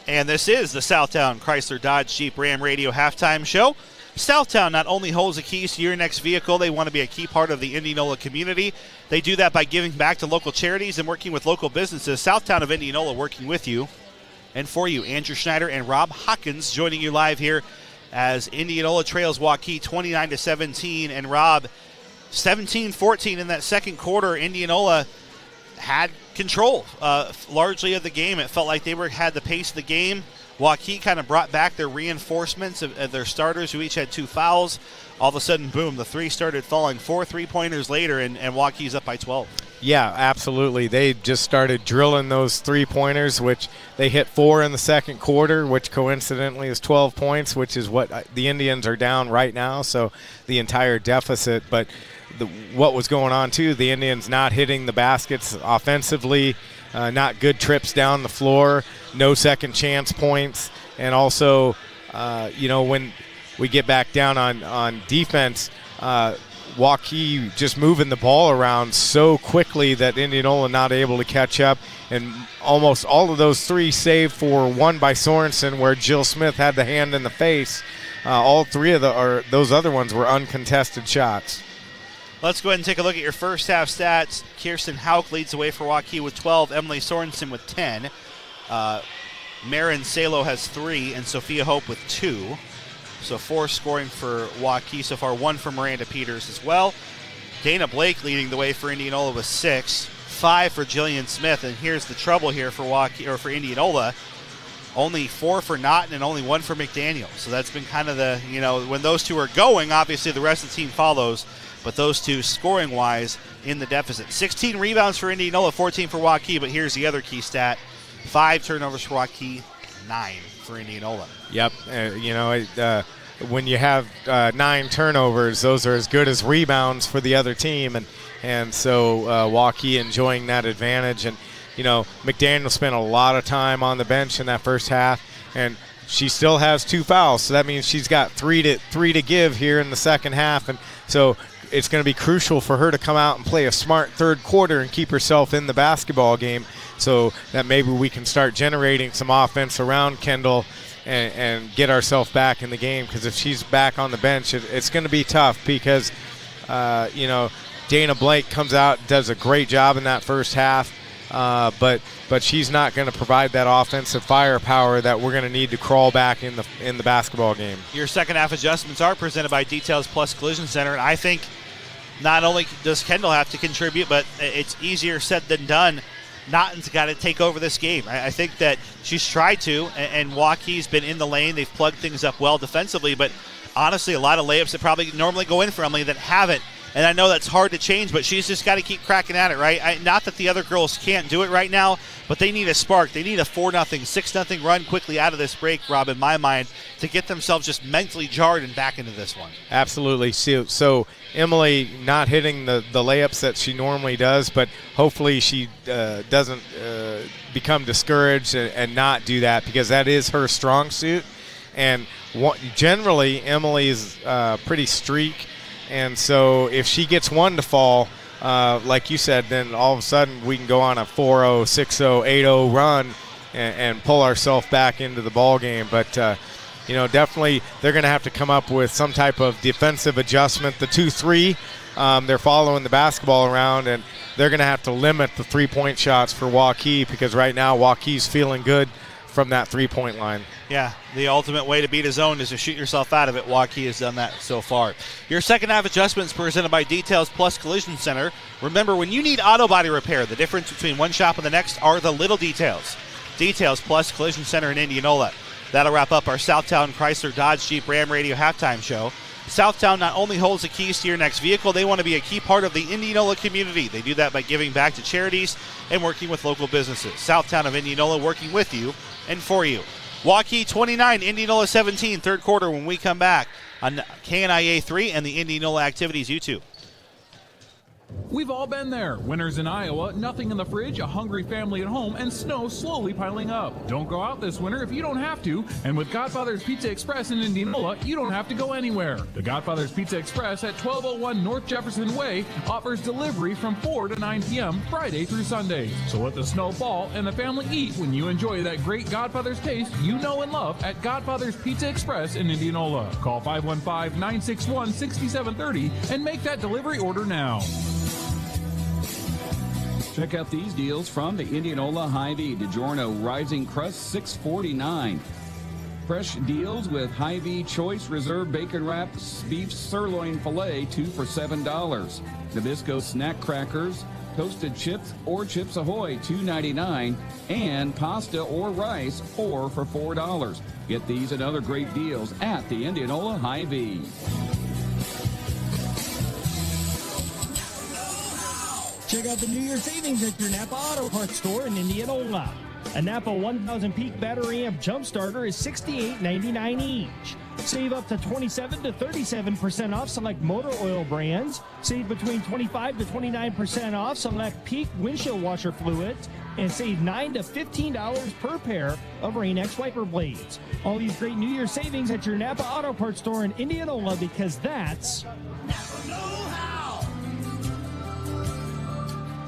And this is the Southtown Chrysler Dodge Jeep Ram Radio Halftime Show. Southtown not only holds the keys to your next vehicle, they want to be a key part of the Indianola community. They do that by giving back to local charities and working with local businesses. Southtown of Indianola working with you and for you. Andrew Schneider and Rob Hawkins joining you live here as Indianola trails Waukee 29-17. And Rob, 17-14 in that second quarter. Indianola had control largely of the game. It felt like they had the pace of the game. Waukee kind of brought back their reinforcements of their starters who each had 2 fouls. All of a sudden, boom, the three started falling. 4 3-pointers later, and Waukee's up by 12. Yeah, absolutely. They just started drilling those 3-pointers, which they hit 4 in the second quarter, which coincidentally is 12 points, which is what the Indians are down right now, so the entire deficit. But what was going on, too, the Indians not hitting the baskets offensively, not good trips down the floor, no second chance points, and also, when we get back down on defense, Waukee just moving the ball around so quickly that Indianola not able to catch up. And almost all of those three, save for one by Sorensen where Jill Smith had the hand in the face, all three of those other ones were uncontested shots. Let's go ahead and take a look at your first half stats. Kirsten Hauk leads the way for Waukee with 12, Emily Sorensen with 10. Marin Salo has 3, and Sophia Hope with 2. So 4 scoring for Waukee so far, 1 for Miranda Peters as well. Dana Blake leading the way for Indianola with 6, 5 for Jillian Smith, and here's the trouble here for Waukee, or for Indianola. Only 4 for Naughton and only 1 for McDaniel. So that's been kind of the, when those two are going, obviously the rest of the team follows. But those two, scoring-wise, in the deficit. 16 rebounds for Indianola, 14 for Waukee, but here's the other key stat. 5 turnovers for Waukee, 9 for Indianola. Yep. When you have 9 turnovers, those are as good as rebounds for the other team. And so Waukee enjoying that advantage. And, McDaniel spent a lot of time on the bench in that first half, and she still has 2 fouls. So that means she's got three to give here in the second half. And so it's going to be crucial for her to come out and play a smart third quarter and keep herself in the basketball game so that maybe we can start generating some offense around Kendall and get ourselves back in the game. Because if she's back on the bench, it's going to be tough because, Dana Blake comes out, does a great job in that first half, but she's not going to provide that offensive firepower that we're going to need to crawl back in the basketball game. Your second half adjustments are presented by Details Plus Collision Center, and I think not only does Kendall have to contribute, but it's easier said than done. Naughton's got to take over this game. I think that she's tried to, and Waukee's been in the lane. They've plugged things up well defensively, but honestly, a lot of layups that probably normally go in for Emily that haven't. And I know that's hard to change, but she's just got to keep cracking at it, right? Not that the other girls can't do it right now, but they need a spark. They need a 4-0, 6-0 run quickly out of this break, Rob, in my mind, to get themselves just mentally jarred and back into this one. Absolutely. So Emily not hitting the layups that she normally does, but hopefully she doesn't become discouraged and not do that, because that is her strong suit. And generally, Emily is pretty streak. And so if she gets one to fall, like you said, then all of a sudden we can go on a 4-0, 6-0, 8-0 run and pull ourselves back into the ball game. But, definitely they're going to have to come up with some type of defensive adjustment. The 2-3, they're following the basketball around, and they're going to have to limit the three-point shots for Waukee, because right now Waukee's feeling good from that three-point line. Yeah, the ultimate way to beat a zone is to shoot yourself out of it. Waukee has done that so far. Your second half adjustments presented by Details Plus Collision Center. Remember, when you need auto body repair, the difference between one shop and the next are the little details. Details Plus Collision Center in Indianola. That'll wrap up our Southtown Chrysler Dodge Jeep Ram Radio halftime show. Southtown not only holds the keys to your next vehicle, they want to be a key part of the Indianola community. They do that by giving back to charities and working with local businesses. Southtown of Indianola, working with you and for you. Waukee 29, Indianola 17, third quarter when we come back on KNIA 3 and the Indianola Activities YouTube. We've all been there. Winters in Iowa, nothing in the fridge, a hungry family at home, and snow slowly piling up. Don't go out this winter if you don't have to. And with Godfather's Pizza Express in Indianola, you don't have to go anywhere. The Godfather's Pizza Express at 1201 North Jefferson Way offers delivery from 4 to 9 p.m. Friday through Sunday. So let the snow fall and the family eat when you enjoy that great Godfather's taste you know and love at Godfather's Pizza Express in Indianola. Call 515-961-6730 and make that delivery order now. Check out these deals from the Indianola Hy-Vee DiGiorno Rising Crust $6.49. Fresh deals with Hy-Vee Choice Reserve Bacon Wrapped Beef Sirloin Filet, 2 for $7. Nabisco Snack Crackers, Toasted Chips or Chips Ahoy, $2.99. And pasta or rice, 4 for $4. Get these and other great deals at the Indianola Hy-Vee. Check out the New Year savings at your Napa Auto Parts store in Indianola. A Napa 1000 peak battery amp jump starter is $68.99 each. Save up to 27 to 37% off select motor oil brands. Save between 25 to 29% off select peak windshield washer fluids. And save $9 to $15 per pair of Rain-X wiper blades. All these great New Year savings at your Napa Auto Parts store in Indianola, because that's Napa know-how.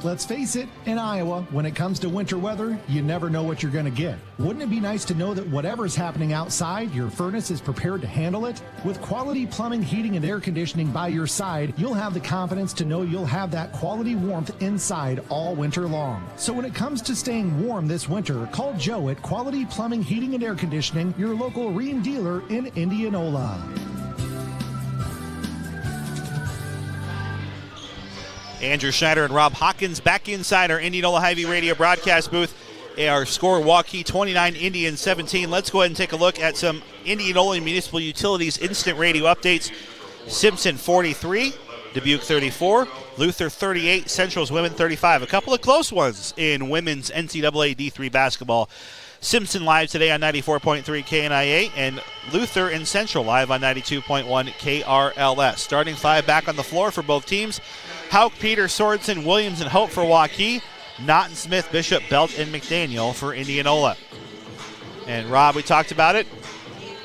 Let's face it, in Iowa, when it comes to winter weather, you never know what you're going to get. Wouldn't it be nice to know that whatever's happening outside, your furnace is prepared to handle it? With quality plumbing, heating, and air conditioning by your side, you'll have the confidence to know you'll have that quality warmth inside all winter long. So when it comes to staying warm this winter, call Joe at Quality Plumbing, Heating, and Air Conditioning, your local Rheem dealer in Indianola. Andrew Schneider and Rob Hawkins back inside our Indianola Hy-Vee radio broadcast booth. Our score, Waukee 29, Indian 17. Let's go ahead and take a look at some Indianola Municipal Utilities instant radio updates. Simpson 43, Dubuque 34, Luther 38, Central's women 35. A couple of close ones in women's NCAA D3 basketball. Simpson live today on 94.3 KNIA, and Luther and Central live on 92.1 KRLS. Starting five back on the floor for both teams. Hauk, Peter, Sorensen, Williams, and Hope for Waukee. Naughton, Smith, Bishop, Belt, and McDaniel for Indianola. And Rob, we talked about it.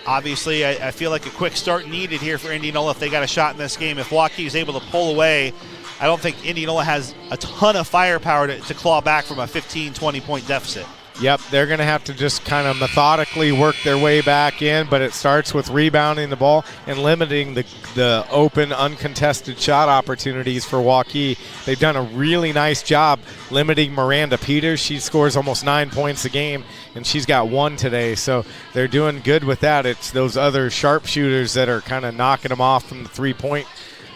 Obviously, I feel like a quick start needed here for Indianola if they got a shot in this game. If Waukee is able to pull away, I don't think Indianola has a ton of firepower to claw back from a 15, 20-point deficit. Yep, they're going to have to just kind of methodically work their way back in, but it starts with rebounding the ball and limiting the open, uncontested shot opportunities for Waukee. They've done a really nice job limiting Miranda Peters. She scores almost 9 points a game, and she's got 1 today, so they're doing good with that. It's those other sharpshooters that are kind of knocking them off from the three-point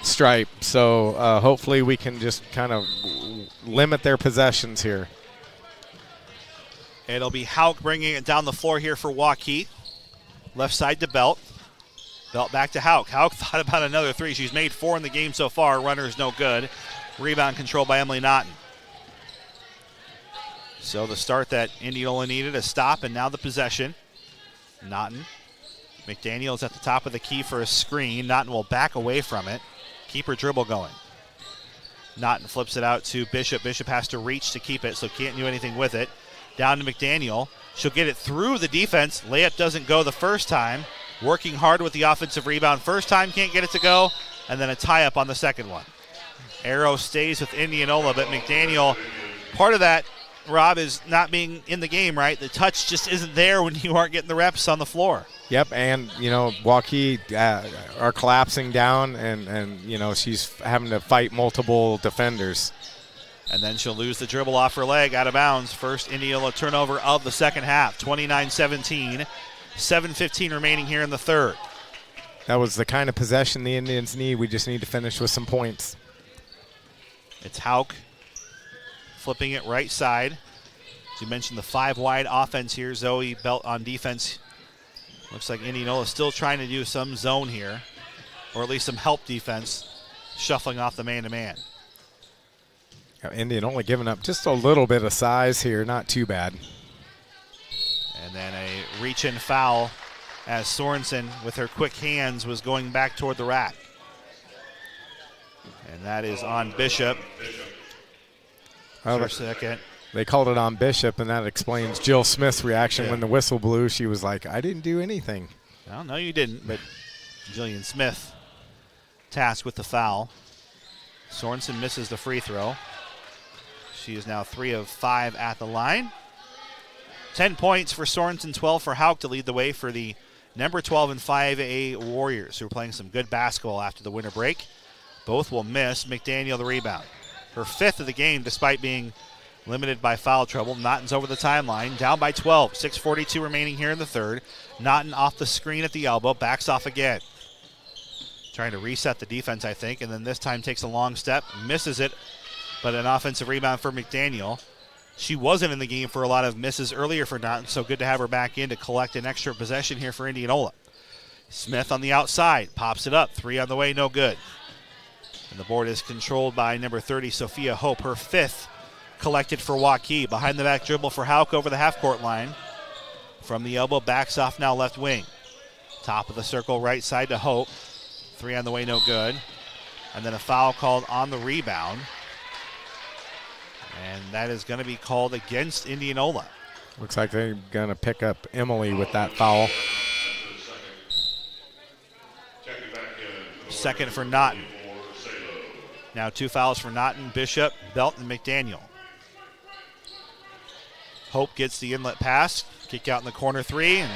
stripe, so hopefully we can just kind of limit their possessions here. It'll be Hauk bringing it down the floor here for Waukee. Left side to Belt. Belt back to Hauk. Hauk thought about another three. She's made 4 in the game so far. Runner's no good. Rebound controlled by Emily Naughton. So the start that Indianola needed, a stop, and now the possession. Naughton. McDaniel's at the top of the key for a screen. Naughton will back away from it. Keep her dribble going. Naughton flips it out to Bishop. Bishop has to reach to keep it, so can't do anything with it. Down to McDaniel. She'll get it through the defense. Layup doesn't go the first time. Working hard with the offensive rebound. First time can't get it to go. And then a tie-up on the second one. Arrow stays with Indianola, but McDaniel, part of that, Rob, is not being in the game, right? The touch just isn't there when you aren't getting the reps on the floor. Yep, and, Waukee are collapsing down, and she's having to fight multiple defenders. And then she'll lose the dribble off her leg, out of bounds. First Indianola turnover of the second half, 29-17. 7:15 remaining here in the third. That was the kind of possession the Indians need. We just need to finish with some points. It's Hauk flipping it right side. As you mentioned, the 5-wide offense here. Zoe Belt on defense. Looks like Indianola still trying to do some zone here, or at least some help defense, shuffling off the man-to-man. Indianola giving up just a little bit of size here, not too bad. And then a reach-in foul as Sorensen, with her quick hands, was going back toward the rack. And that is on Bishop. For a second. They called it on Bishop, and that explains Jill Smith's reaction when the whistle blew. She was like, I didn't do anything. Well, no, you didn't, but Jillian Smith tasked with the foul. Sorensen misses the free throw. She is now 3 of 5 at the line. 10 points for Sorensen, 12 for Hauk to lead the way for the number 12 and 5A Warriors, who are playing some good basketball after the winter break. Both will miss. McDaniel the rebound. Her 5th of the game, despite being limited by foul trouble. Naughton's over the timeline, down by 12. 6:42 remaining here in the third. Naughton off the screen at the elbow, backs off again. Trying to reset the defense, I think, and then this time takes a long step, misses it, but an offensive rebound for McDaniel. She wasn't in the game for a lot of misses earlier for Naughton, so good to have her back in to collect an extra possession here for Indianola. Smith on the outside, pops it up, 3 on the way, no good. And the board is controlled by number 30, Sophia Hope, her 5th collected for Waukee. Behind the back dribble for Hauk over the half-court line. From the elbow, backs off now left wing. Top of the circle, right side to Hope. 3 on the way, no good. And then a foul called on the rebound. And that is going to be called against Indianola. Looks like they're going to pick up Emily with that foul. Second for Naughton. Now 2 fouls for Naughton, Bishop, Belt, and McDaniel. Hope gets the inlet pass. Kick out in the corner 3. And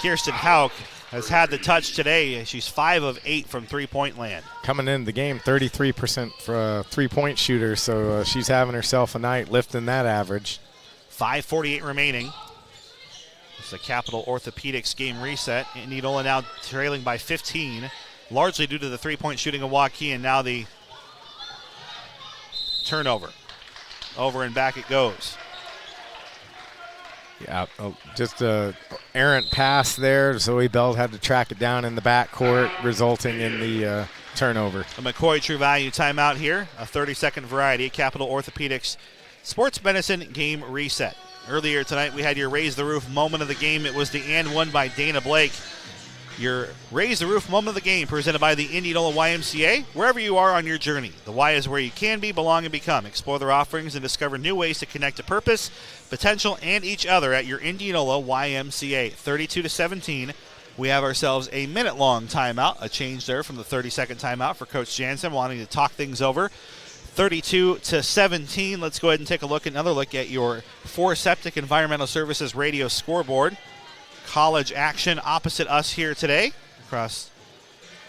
Kirsten Hauk has had the touch today. She's 5 of 8 from three-point land. Coming into the game, 33% for a three-point shooter, so she's having herself a night lifting that average. 5:48 remaining. It's the Capital Orthopedics game reset. Indianola now trailing by 15, largely due to the three-point shooting of Waukee, and now the turnover. Over and back it goes. Yeah, just a errant pass there. Zoe Belt had to track it down in the backcourt, resulting in the turnover. A McCoy True Value timeout here. A 30-second variety. Capital Orthopedics Sports Medicine game reset. Earlier tonight we had your Raise the Roof moment of the game. It was the and one by Dana Blake. Your Raise the Roof moment of the game presented by the Indianola YMCA. Wherever you are on your journey, the Y is where you can be, belong, and become. Explore their offerings and discover new ways to connect to purpose, potential, and each other at your Indianola YMCA. 32-17. We have ourselves a minute-long timeout. A change there from the 30-second timeout for Coach Jansen, wanting to talk things over. 32-17. Let's go ahead and take another look at your For Septic Environmental Services radio scoreboard. College action opposite us here today across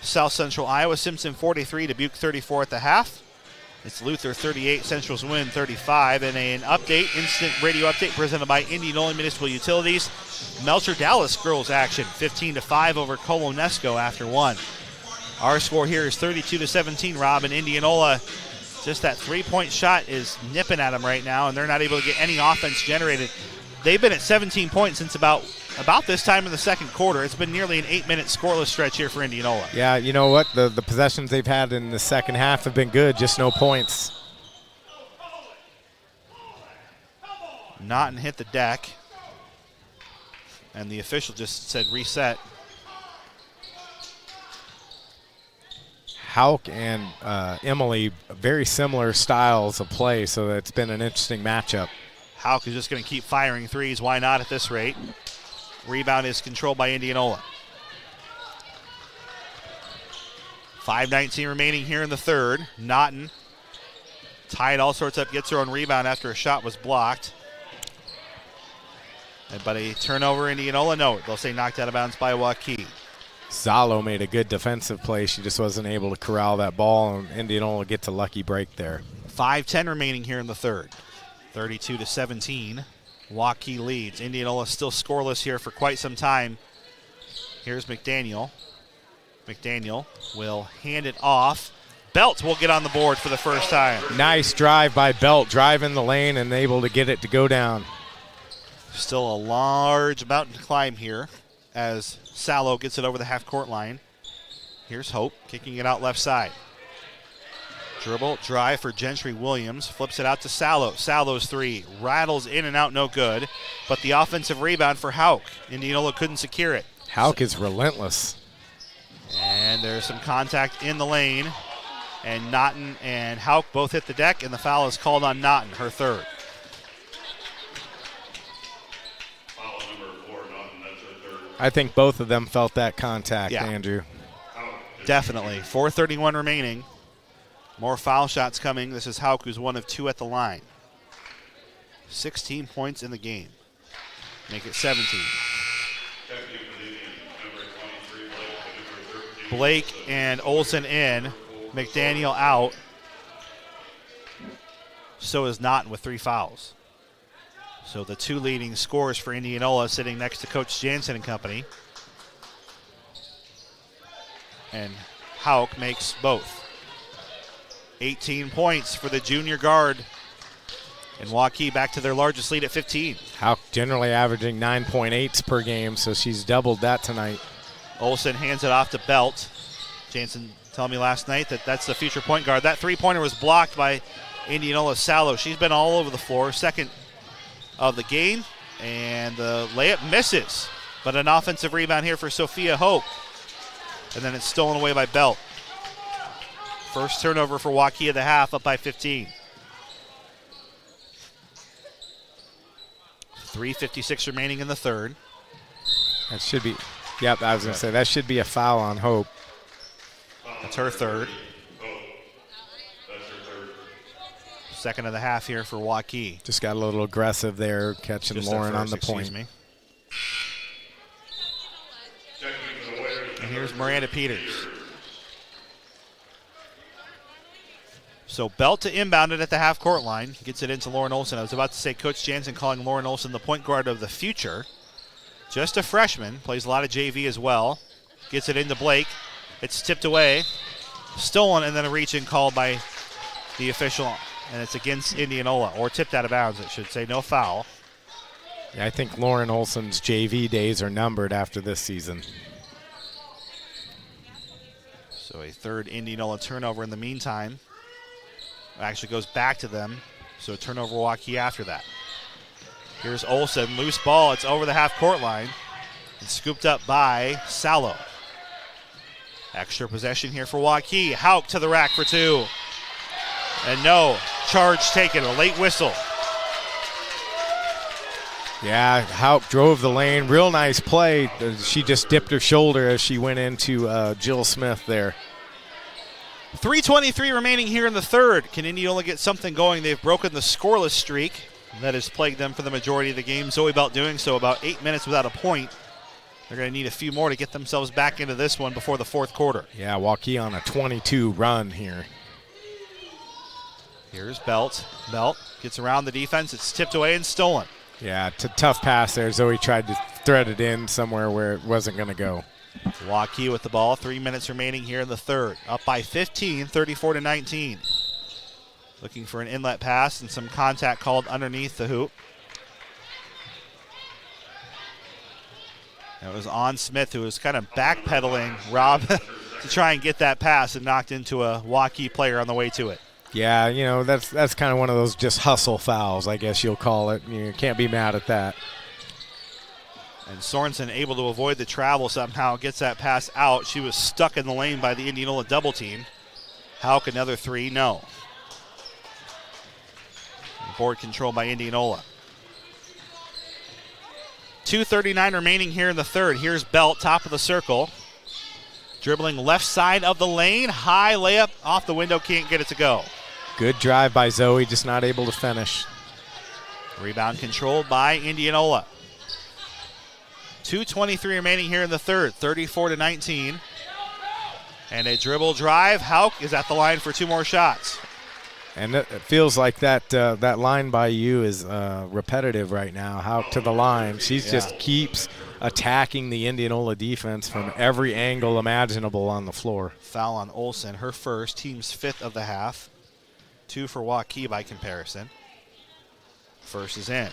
South Central Iowa. Simpson 43, Dubuque 34 at the half. It's Luther 38, Central's win 35. And an update, instant radio update presented by Indianola Municipal Utilities. Melcher Dallas girls action 15-5 over Colonesco after 1. Our score here is 32-17, Rob, and Indianola. Just that three-point shot is nipping at them right now, and they're not able to get any offense generated. They've been at 17 points since about this time in the second quarter. It's been nearly an 8-minute scoreless stretch here for Indianola. Yeah, you know what? The possessions they've had in the second half have been good, just no points. Naughton hit the deck, and the official just said reset. Hauk and Emily, very similar styles of play, so it's been an interesting matchup. Hauk is just going to keep firing threes. Why not at this rate? Rebound is controlled by Indianola. 5:19 remaining here in the third. Naughton tied all sorts up, gets her own rebound after a shot was blocked. But a turnover, Indianola? No, they'll say knocked out of bounds by Waukee. Zalo made a good defensive play. She just wasn't able to corral that ball, and Indianola gets a lucky break there. 5:10 remaining here in the third. 32-17. Waukee leads. Indianola still scoreless here for quite some time. Here's McDaniel. McDaniel will hand it off. Belt will get on the board for the first time. Nice drive by Belt, driving the lane and able to get it to go down. Still a large mountain to climb here as Salo gets it over the half-court line. Here's Hope kicking it out left side. Dribble, drive for Gentry Williams. Flips it out to Salo. Salo's three. Rattles in and out, no good. But the offensive rebound for Hauk. Indianola couldn't secure it. Hauk is relentless. And there's some contact in the lane. And Naughton and Hauk both hit the deck, and the foul is called on Naughton, her third. I think both of them felt that contact, yeah. Andrew. Definitely. 4:31 remaining. More foul shots coming. This is Hauk, who's 1 of 2 at the line. 16 points in the game. Make it 17. Blake and Olsen in. McDaniel out. So is Naughton with 3 fouls. So the 2 leading scorers for Indianola sitting next to Coach Jansen and company. And Hauk makes both. 18 points for the junior guard. And Waukee back to their largest lead at 15. Hauk generally averaging 9.8s per game, so she's doubled that tonight. Olsen hands it off to Belt. Jansen told me last night that that's the future point guard. That three-pointer was blocked by Indianola Salo. She's been all over the floor. Second of the game, and the layup misses. But an offensive rebound here for Sophia Hope. And then it's stolen away by Belt. First turnover for Waukee at the half, up by 15. 3:56 remaining in the third. That should be, yep, I was going to say, that should be a foul on Hope. That's her third. Second of the half here for Waukee. Just got a little aggressive there, catching Just Lauren first, on the point. Excuse me. And here's Miranda Peters. So Belt to inbound it at the half-court line. Gets it into Lauren Olson. I was about to say Coach Jansen calling Lauren Olson the point guard of the future. Just a freshman. Plays a lot of JV as well. Gets it into Blake. It's tipped away. Stolen, and then a reach-in called by the official. And it's against Indianola. Or tipped out of bounds, it should say. No foul. Yeah, I think Lauren Olson's JV days are numbered after this season. So a third Indianola turnover in the meantime. Actually goes back to them. So turnover Waukee after that. Here's Olson, loose ball. It's over the half-court line. And scooped up by Salo. Extra possession here for Waukee. Hauk to the rack for two. And no, charge taken, a late whistle. Yeah, Hauk drove the lane. Real nice play. She just dipped her shoulder as she went into Jill Smith there. 3:23 remaining here in the third. Can Indianola get something going? They've broken the scoreless streak that has plagued them for the majority of the game. Zoe Belt doing so, about 8 minutes without a point. They're going to need a few more to get themselves back into this one before the fourth quarter. Yeah, Waukee on a 22 run here. Here's Belt. Belt gets around the defense. It's tipped away and stolen. Yeah, tough pass there. Zoe tried to thread it in somewhere where it wasn't going to go. Waukee with the ball. 3 minutes remaining here in the third. Up by 15, 34-19. Looking for an inlet pass and some contact called underneath the hoop. It was on Smith, who was kind of backpedaling, Rob, to try and get that pass, and knocked into a Waukee player on the way to it. Yeah, you know, that's kind of one of those just hustle fouls, I guess you'll call it. You can't be mad at that. And Sorensen able to avoid the travel somehow, gets that pass out. She was stuck in the lane by the Indianola double team. Hauk another three, no. Board control by Indianola. 2:39 remaining here in the third. Here's Belt, top of the circle. Dribbling left side of the lane. High layup off the window, can't get it to go. Good drive by Zoe, just not able to finish. Rebound controlled by Indianola. 2:23 remaining here in the third. 34-19. And a dribble drive. Hauk is at the line for two more shots. And it feels like that line by you is repetitive right now. Hauk to the line. She just keeps attacking the Indianola defense from every angle imaginable on the floor. Foul on Olson, her first, team's fifth of the half. 2 for Waukee by comparison. First is in.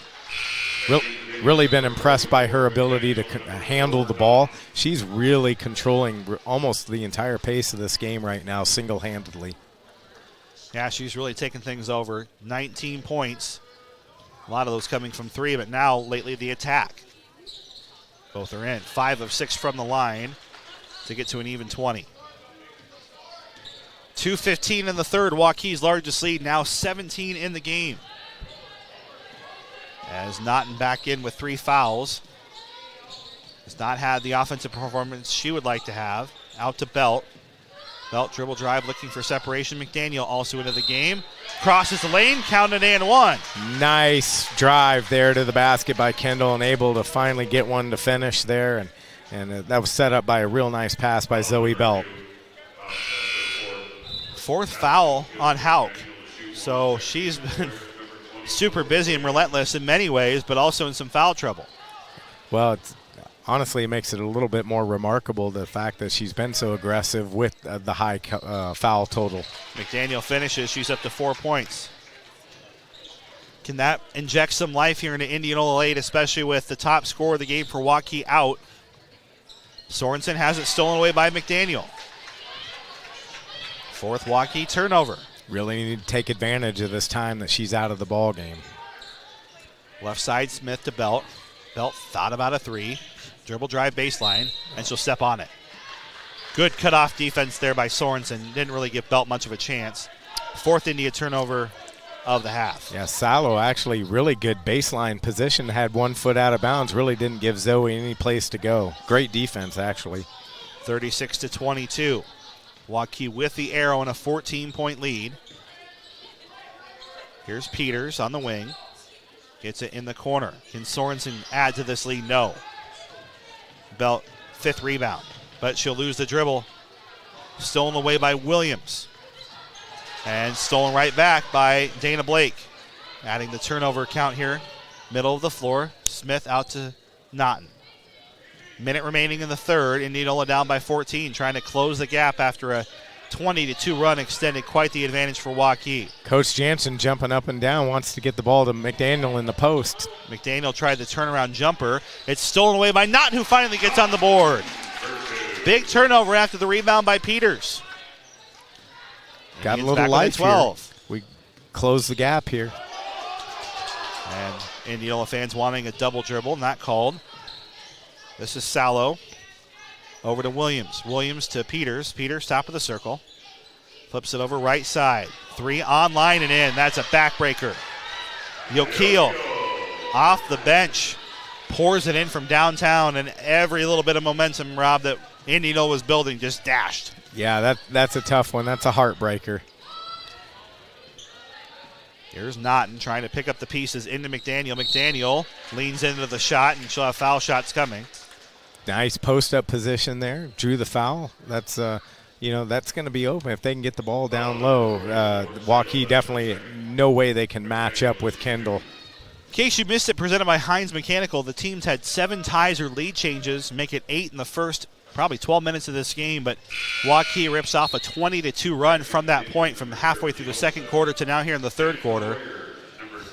Really been impressed by her ability to handle the ball. She's really controlling almost the entire pace of this game right now single-handedly. Yeah, she's really taken things over. 19 points. A lot of those coming from three, but now lately the attack. Both are in. 5 of 6 from the line to get to an even 20. 2:15 in the third. Waukee's largest lead, now 17 in the game. As Naughton back in with 3 fouls. Has not had the offensive performance she would like to have. Out to Belt. Belt dribble drive looking for separation. McDaniel also into the game. Crosses the lane, counted and one. Nice drive there to the basket by Kendall and able to finally get one to finish there. And that was set up by a real nice pass by Zoe Belt. 4th foul on Hauk. So she's been super busy and relentless in many ways, but also in some foul trouble. Well, honestly, it makes it a little bit more remarkable, the fact that she's been so aggressive with the high foul total. McDaniel finishes. She's up to 4 points. Can that inject some life here into Indianola late, especially with the top scorer of the game for Waukee out? Sorensen has it stolen away by McDaniel. 4th Waukee turnover. Really need to take advantage of this time that she's out of the ball game. Left side, Smith to Belt. Belt thought about a 3. Dribble drive baseline, and she'll step on it. Good cutoff defense there by Sorensen. Didn't really give Belt much of a chance. 4th India turnover of the half. Yeah, Salo actually really good baseline position. Had 1 foot out of bounds. Really didn't give Zoe any place to go. Great defense, actually. 36-22. Waukee with the arrow and a 14-point lead. Here's Peters on the wing. Gets it in the corner. Can Sorensen add to this lead? No. Belt, 5th rebound. But she'll lose the dribble. Stolen away by Williams. And stolen right back by Dana Blake. Adding the turnover count here. Middle of the floor. Smith out to Naughton. Minute remaining in the third. Indianola down by 14. Trying to close the gap after a 20-2 run extended quite the advantage for Waukee. Coach Jansen jumping up and down, wants to get the ball to McDaniel in the post. McDaniel tried the turnaround jumper. It's stolen away by Naughton, who finally gets on the board. Big turnover after the rebound by Peters. Got a little life here. We close the gap here. And Indianola fans wanting a double dribble, not called. This is Salo. Over to Williams. Williams to Peters. Peters, top of the circle. Flips it over right side. 3 online and in. That's a backbreaker. Yokeel off the bench. Pours it in from downtown, and every little bit of momentum, Rob, that Indianola was building just dashed. Yeah, that's a tough one. That's a heartbreaker. Here's Naughton trying to pick up the pieces into McDaniel. McDaniel leans into the shot, and she'll have foul shots coming. Nice post-up position there. Drew the foul. That's that's going to be open if they can get the ball down low. Waukee definitely no way they can match up with Kendall. In case you missed it, presented by Hines Mechanical, the teams had 7 ties or lead changes, make it 8 in the first probably 12 minutes of this game, but Waukee rips off a 20-2 run from that point from halfway through the second quarter to now here in the third quarter,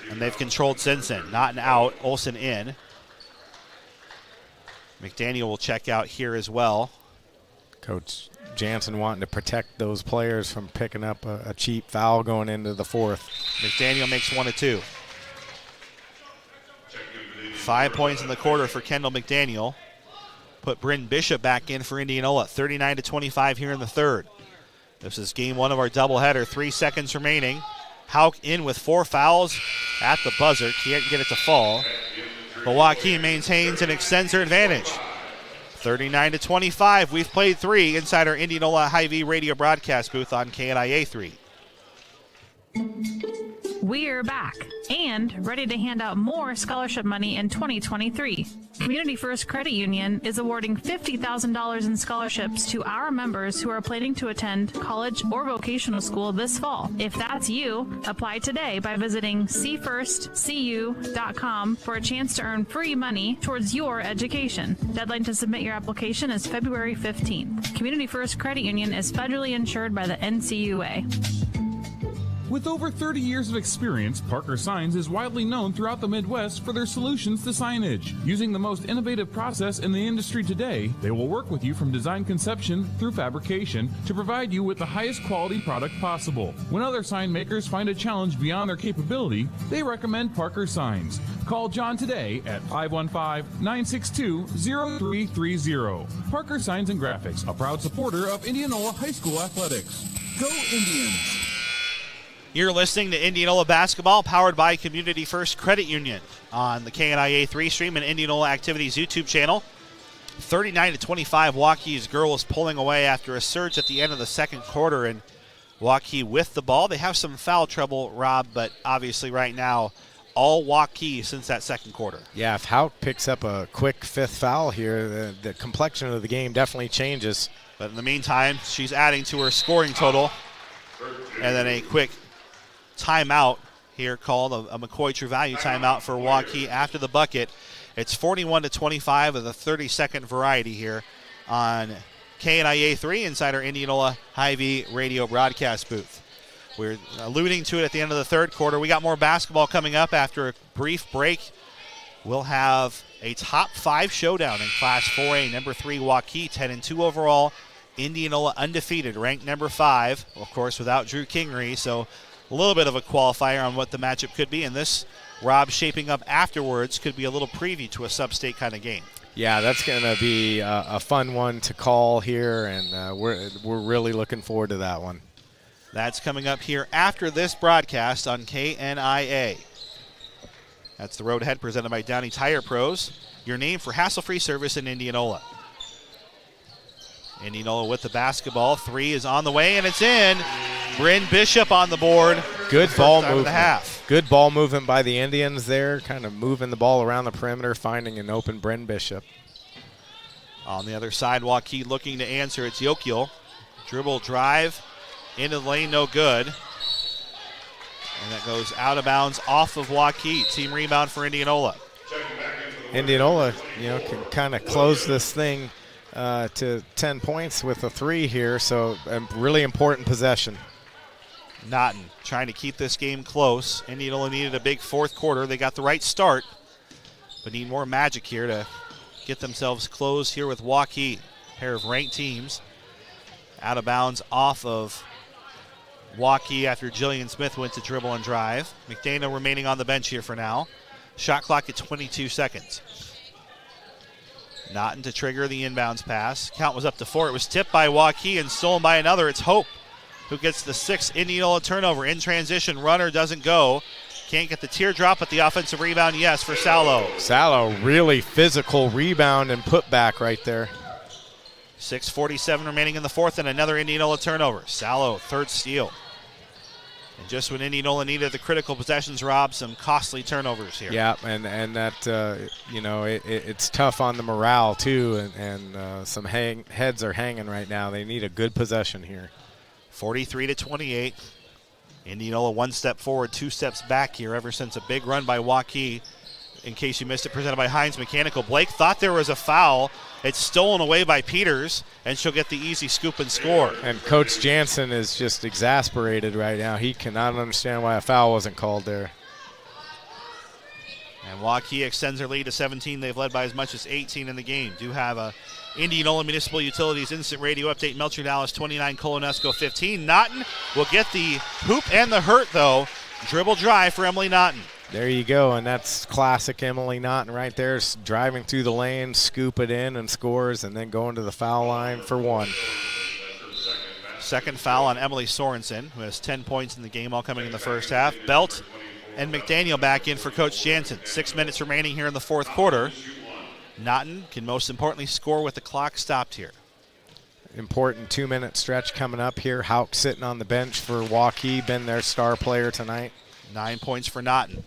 and they've controlled since then. Naughton out, Olsen in. McDaniel will check out here as well. Coach Jansen wanting to protect those players from picking up a cheap foul going into the fourth. McDaniel makes 1 of 2. 5 points in the quarter for Kendall McDaniel. Put Bryn Bishop back in for Indianola. 39-25 here in the third. This is game 1 of our doubleheader. 3 seconds remaining. Hauk in with 4 fouls at the buzzer. Can't get it to fall. Waukee maintains and extends their advantage. 39-25. We've played 3 inside our Indianola Hy-Vee radio broadcast booth on KNIA 3. We're back and ready to hand out more scholarship money in 2023. Community First Credit Union is awarding $50,000 in scholarships to our members who are planning to attend college or vocational school this fall. If that's you, apply today by visiting cfirstcu.com for a chance to earn free money towards your education. Deadline to submit your application is February 15th. Community First Credit Union is federally insured by the NCUA. With over 30 years of experience, Parker Signs is widely known throughout the Midwest for their solutions to signage. Using the most innovative process in the industry today, they will work with you from design conception through fabrication to provide you with the highest quality product possible. When other sign makers find a challenge beyond their capability, they recommend Parker Signs. Call John today at 515-962-0330. Parker Signs and Graphics, a proud supporter of Indianola High School athletics. Go Indians! You're listening to Indianola Basketball, powered by Community First Credit Union on the KNIA 3 stream and Indianola Activities YouTube channel. 39-25, Waukee's girls pulling away after a surge at the end of the second quarter, and Waukee with the ball. They have some foul trouble, Rob, but obviously right now, all Waukee since that second quarter. Yeah, if Hauk picks up a quick 5th foul here, the complexion of the game definitely changes. But in the meantime, she's adding to her scoring total, and then a quick timeout here called, a McCoy True Value timeout for Waukee after the bucket. It's 41-25 of the 30-second variety here on KNIA 3 inside our Indianola Hy-Vee radio broadcast booth. We're alluding to it at the end of the third quarter. We got more basketball coming up after a brief break. We'll have a top 5 showdown in Class 4A. Number 3 Waukee, 10-2 overall. Indianola undefeated, ranked number 5, of course, without Drew Kingery, so a little bit of a qualifier on what the matchup could be, and this, Rob, shaping up afterwards could be a little preview to a sub-state kind of game. Yeah, that's going to be a fun one to call here, and we're really looking forward to that one. That's coming up here after this broadcast on KNIA. That's the road ahead presented by Downey Tire Pros, your name for hassle-free service in Indianola. Indianola with the basketball. 3 is on the way, and it's in. Bryn Bishop on the board. Good ball movement. Of the half. Good ball movement by the Indians there, kind of moving the ball around the perimeter, finding an open Bren Bishop. On the other side, Waukee looking to answer. It's Yokiel. Dribble drive into the lane, no good. And that goes out of bounds off of Waukee. Team rebound for Indianola. Indianola, can kind of close this thing to 10 points with a 3 here, so a really important possession. Naughton trying to keep this game close. Indianola needed a big fourth quarter. They got the right start, but need more magic here to get themselves closed here with Waukee. A pair of ranked teams. Out of bounds off of Waukee after Jillian Smith went to dribble and drive. McDaniel remaining on the bench here for now. Shot clock at 22 seconds. Naughton to trigger the inbounds pass. Count was up to 4. It was tipped by Waukee and stolen by another. It's Hope who gets the 6th Indianola turnover. In transition, runner doesn't go. Can't get the teardrop, but the offensive rebound, yes, for Salo. Salo, really physical rebound and putback right there. 6:47 remaining in the fourth, and another Indianola turnover. Salo, third steal. And just when Indianola needed the critical possessions, Rob, some costly turnovers here. Yeah, and that, it's tough on the morale, too, and some heads are hanging right now. They need a good possession here. 43-28. Indianola 1 step forward, 2 steps back here ever since a big run by Waukee. In case you missed it, presented by Hines Mechanical. Blake thought there was a foul. It's stolen away by Peters, and she'll get the easy scoop and score. And Coach Jansen is just exasperated right now. He cannot understand why a foul wasn't called there. And Waukee extends their lead to 17. They've led by as much as 18 in the game. Do have a Indianola Municipal Utilities Instant Radio Update. Melcher Dallas 29, Colonesco 15. Naughton will get the hoop and the hurt, though. Dribble drive for Emily Naughton. There you go, and that's classic Emily Naughton right there, driving through the lane, scoop it in and scores, and then going to the foul line for 1. Second foul on Emily Sorensen, who has 10 points in the game, all coming in the first half. Belt and McDaniel back in for Coach Jansen. 6 minutes remaining here in the fourth quarter. Naughton can most importantly score with the clock stopped here. Important 2-minute stretch coming up here. Hauk sitting on the bench for Waukee, been their star player tonight. 9 points for Naughton.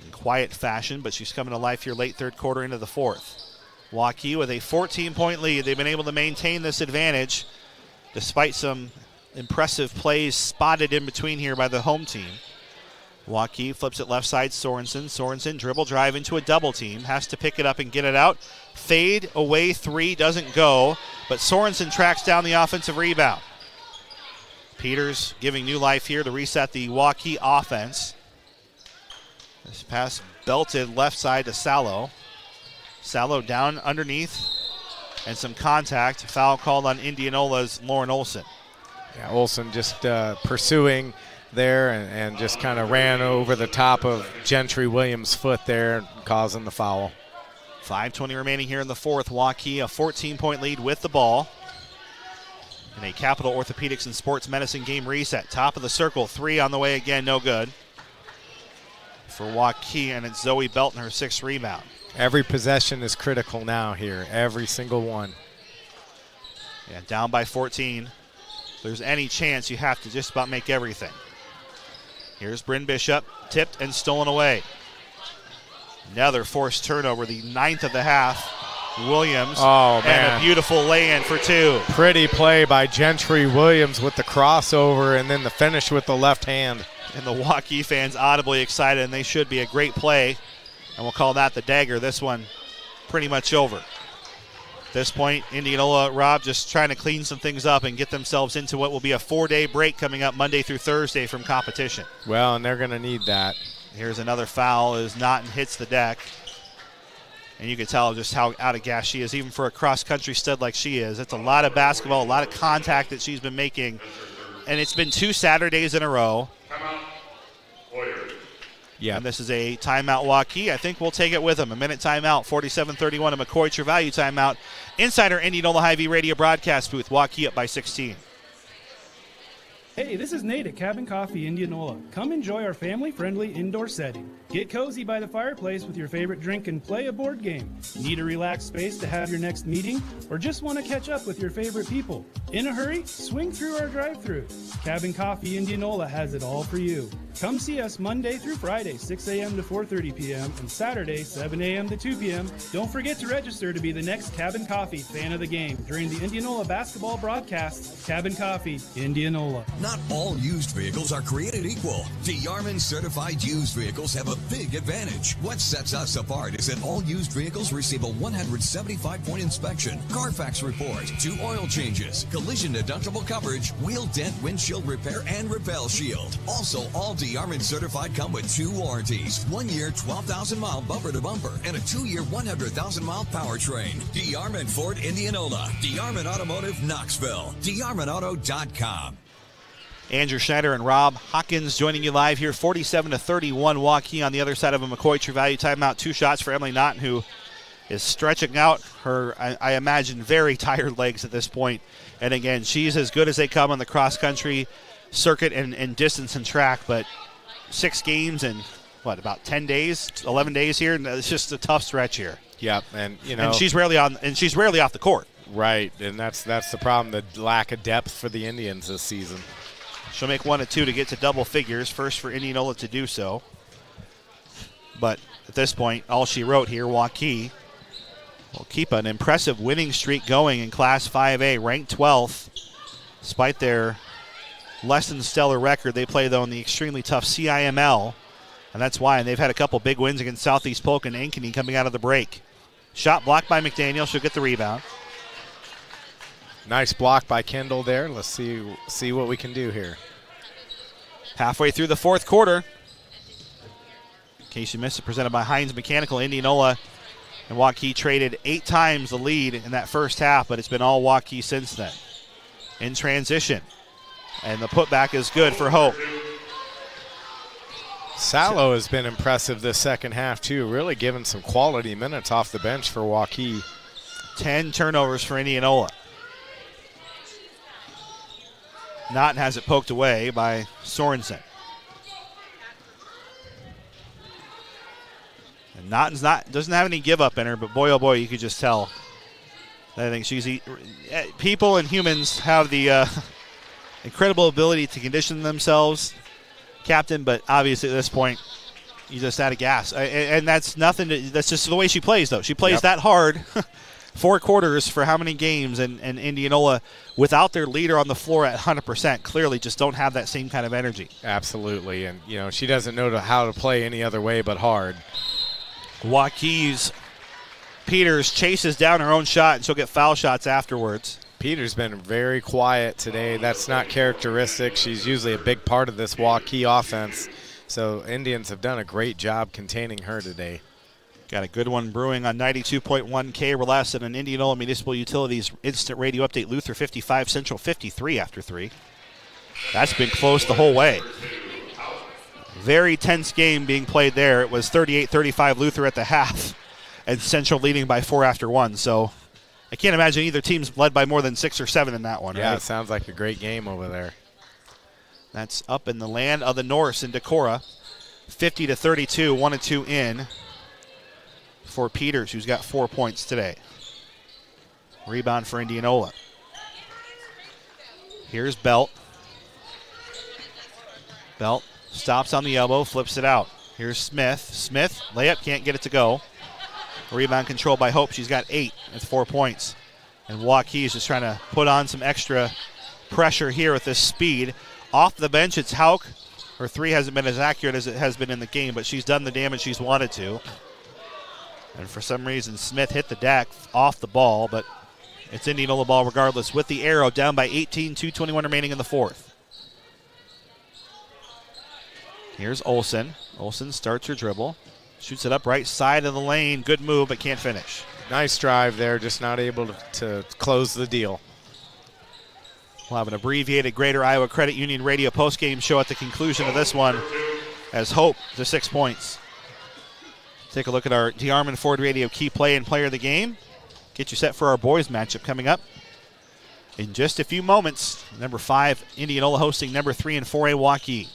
In quiet fashion, but she's coming to life here late third quarter into the fourth. Waukee with a 14-point lead. They've been able to maintain this advantage despite some impressive plays spotted in between here by the home team. Waukee flips it left side, Sorensen. Sorensen dribble drive into a double team. Has to pick it up and get it out. Fade away 3 doesn't go, but Sorensen tracks down the offensive rebound. Peters giving new life here to reset the Waukee offense. This pass belted left side to Salo. Salo down underneath and some contact. Foul called on Indianola's Lauren Olson. Yeah, Olson just pursuing there and just kind of ran over the top of Gentry Williams' foot there, causing the foul. 5:20 remaining here in the fourth. Waukee a 14-point lead with the ball. In a Capital Orthopedics and Sports Medicine game reset. Top of the circle, 3 on the way again, no good. For Waukee, and it's Zoe Belton, her 6th rebound. Every possession is critical now here, every single one. Yeah, down by 14. If there's any chance, you have to just about make everything. Here's Bryn Bishop, tipped and stolen away. Another forced turnover, the 9th of the half. Williams, and a beautiful lay-in for 2. Pretty play by Gentry Williams with the crossover and then the finish with the left hand. And the Waukee fans audibly excited, and they should be. A great play, and we'll call that the dagger. This one pretty much over. At this point, Indianola, Rob, just trying to clean some things up and get themselves into what will be a 4-day break coming up Monday through Thursday from competition. Well, and they're going to need that. Here's another foul as Naughton hits the deck. And you can tell just how out of gas she is, even for a cross-country stud like she is. It's a lot of basketball, a lot of contact that she's been making. And it's been 2 Saturdays in a row. Yeah. And this is a timeout Waukee. I think we'll take it with them. A minute timeout, 47-31, a McCoy True Value timeout. Inside our Indianola Hy-Vee radio broadcast booth. Waukee up by 16. Hey, this is Nate at Cabin Coffee Indianola. Come enjoy our family-friendly indoor setting. Get cozy by the fireplace with your favorite drink and play a board game. Need a relaxed space to have your next meeting? Or just want to catch up with your favorite people? In a hurry? Swing through our drive-thru. Cabin Coffee Indianola has it all for you. Come see us Monday through Friday, 6 a.m. to 4:30 p.m. and Saturday, 7 a.m. to 2 p.m. Don't forget to register to be the next Cabin Coffee fan of the game during the Indianola basketball broadcast. Cabin Coffee, Indianola. Not all used vehicles are created equal. DeArmond certified used vehicles have a big advantage. What sets us apart is that all used vehicles receive a 175-point inspection, Carfax report, 2 oil changes, collision deductible coverage, wheel dent windshield repair, and repel shield. Also, all DeArmond certified come with 2 warranties: 1 year 12,000-mile bumper to bumper and a 2-year 100,000-mile powertrain. DeArmond Ford Indianola, DeArmond Automotive Knoxville, DeArmondAuto.com. Andrew Schneider and Rob Hawkins joining you live here, 47-31 Waukee on the other side of a McCoy True Value timeout. 2 shots for Emily Naughton, who is stretching out her, I imagine, very tired legs at this point. And again, she's as good as they come on the cross-country circuit and distance and track, but 6 games in, about 10 days, 11 days here? It's just a tough stretch here. Yep, and and she's rarely off the court. Right, and that's the problem, the lack of depth for the Indians this season. She'll make 1 of 2 to get to double figures. First for Indianola to do so. But at this point, all she wrote here, Waukee will keep an impressive winning streak going in Class 5A, ranked 12th. Despite their less than stellar record, they play, though, in the extremely tough CIML. And that's why. And they've had a couple big wins against Southeast Polk and Ankeny coming out of the break. Shot blocked by McDaniel. She'll get the rebound. Nice block by Kendall there. Let's see what we can do here. Halfway through the 4th quarter. In case you missed it, presented by Hines Mechanical. Indianola and Waukee traded 8 times the lead in that first half, but it's been all Waukee since then. In transition. And the putback is good for Hope. Salo has been impressive this second half, too. Really giving some quality minutes off the bench for Waukee. 10 turnovers for Indianola. Naughton has it poked away by Sorensen. And Naughton's doesn't have any give up in her, but boy, oh boy, you could just tell. I think people and humans have the incredible ability to condition themselves, Captain, but obviously at this point, you just out of gas. And that's nothing. That's just the way she plays, though. She plays that hard. 4 quarters for how many games, and Indianola, without their leader on the floor at 100%, clearly just don't have that same kind of energy. Absolutely, and she doesn't know how to play any other way but hard. Waukee's Peters chases down her own shot, and she'll get foul shots afterwards. Peters been very quiet today. That's not characteristic. She's usually a big part of this Waukee offense, so Indians have done a great job containing her today. Got a good one brewing on 92.1 KRLS and an Indianola Municipal Utilities Instant Radio Update. Luther 55, Central 53 after 3. That's been close the whole way. Very tense game being played there. It was 38-35 Luther at the half, and Central leading by 4 after 1. So I can't imagine either team's led by more than 6 or 7 in that one. Yeah, right? It sounds like a great game over there. That's up in the land of the Norse in Decorah. 50-32, 1 and 2 in for Peters, who's got 4 points today. Rebound for Indianola. Here's Belt. Belt stops on the elbow, flips it out. Here's Smith. Smith, layup, can't get it to go. Rebound controlled by Hope. She's got 8 with 4 points. And Waukee is just trying to put on some extra pressure here with this speed. Off the bench, it's Hauk. Her 3 hasn't been as accurate as it has been in the game, but she's done the damage she's wanted to. And for some reason, Smith hit the deck off the ball, but it's Indianola ball regardless. With the arrow, down by 18, 2:21 remaining in the 4th. Here's Olsen. Olsen starts her dribble. Shoots it up right side of the lane. Good move, but can't finish. Nice drive there, just not able to close the deal. We'll have an abbreviated Greater Iowa Credit Union radio postgame show at the conclusion of this one as Hope to 6 points. Take a look at our DeArmond Ford Radio key play and player of the game. Get you set for our boys matchup coming up in just a few moments. Number 5, Indianola hosting number 3 and 4A Waukee.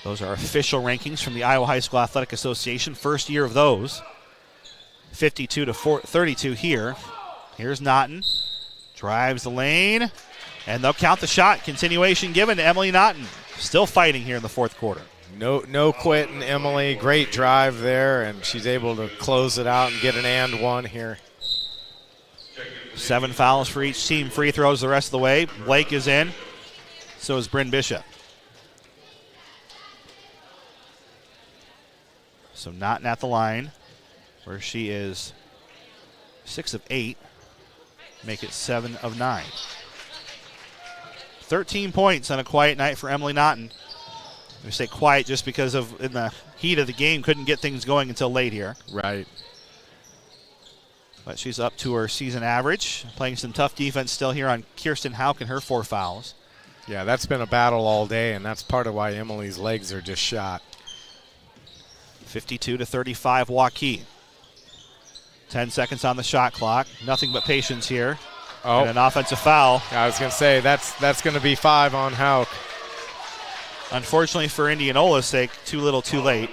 Those are official rankings from the Iowa High School Athletic Association. First year of those. 52-32 here. Here's Naughton. Drives the lane. And they'll count the shot. Continuation given to Emily Naughton. Still fighting here in the fourth quarter. No quitting, Emily. Great drive there, and she's able to close it out and get an and one here. 7 fouls for each team. Free throws the rest of the way. Blake is in. So is Bryn Bishop. So Naughton at the line, where she is 6 of 8. Make it 7 of 9. 13 points on a quiet night for Emily Naughton. I say quiet just because of in the heat of the game couldn't get things going until late here. Right. But she's up to her season average. Playing some tough defense still here on Kirsten Hauk and her 4 fouls. Yeah, that's been a battle all day, and that's part of why Emily's legs are just shot. 52-35 Waukee. 10 seconds on the shot clock. Nothing but patience here. Oh, and an offensive foul. I was going to say, that's going to be 5 on Hauk. Unfortunately for Indianola's sake, too little too late.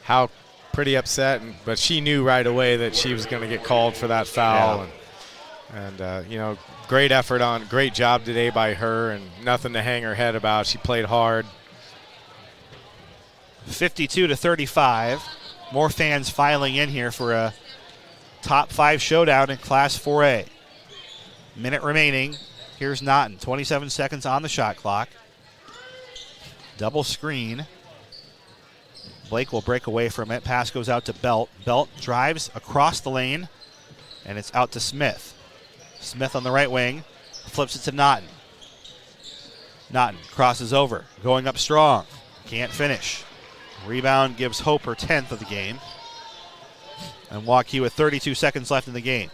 Hauk pretty upset, but she knew right away that she was going to get called for that foul. Yeah. And great effort great job today by her, and nothing to hang her head about. She played hard. 52-35. More fans filing in here for a top 5 showdown in Class 4A. Minute remaining. Here's Naughton. 27 seconds on the shot clock. Double screen. Blake will break away from it. Pass goes out to Belt. Belt drives across the lane, and it's out to Smith. Smith on the right wing. Flips it to Naughton. Naughton crosses over. Going up strong. Can't finish. Rebound gives Hope her 10th of the game. And Waukee with 32 seconds left in the game.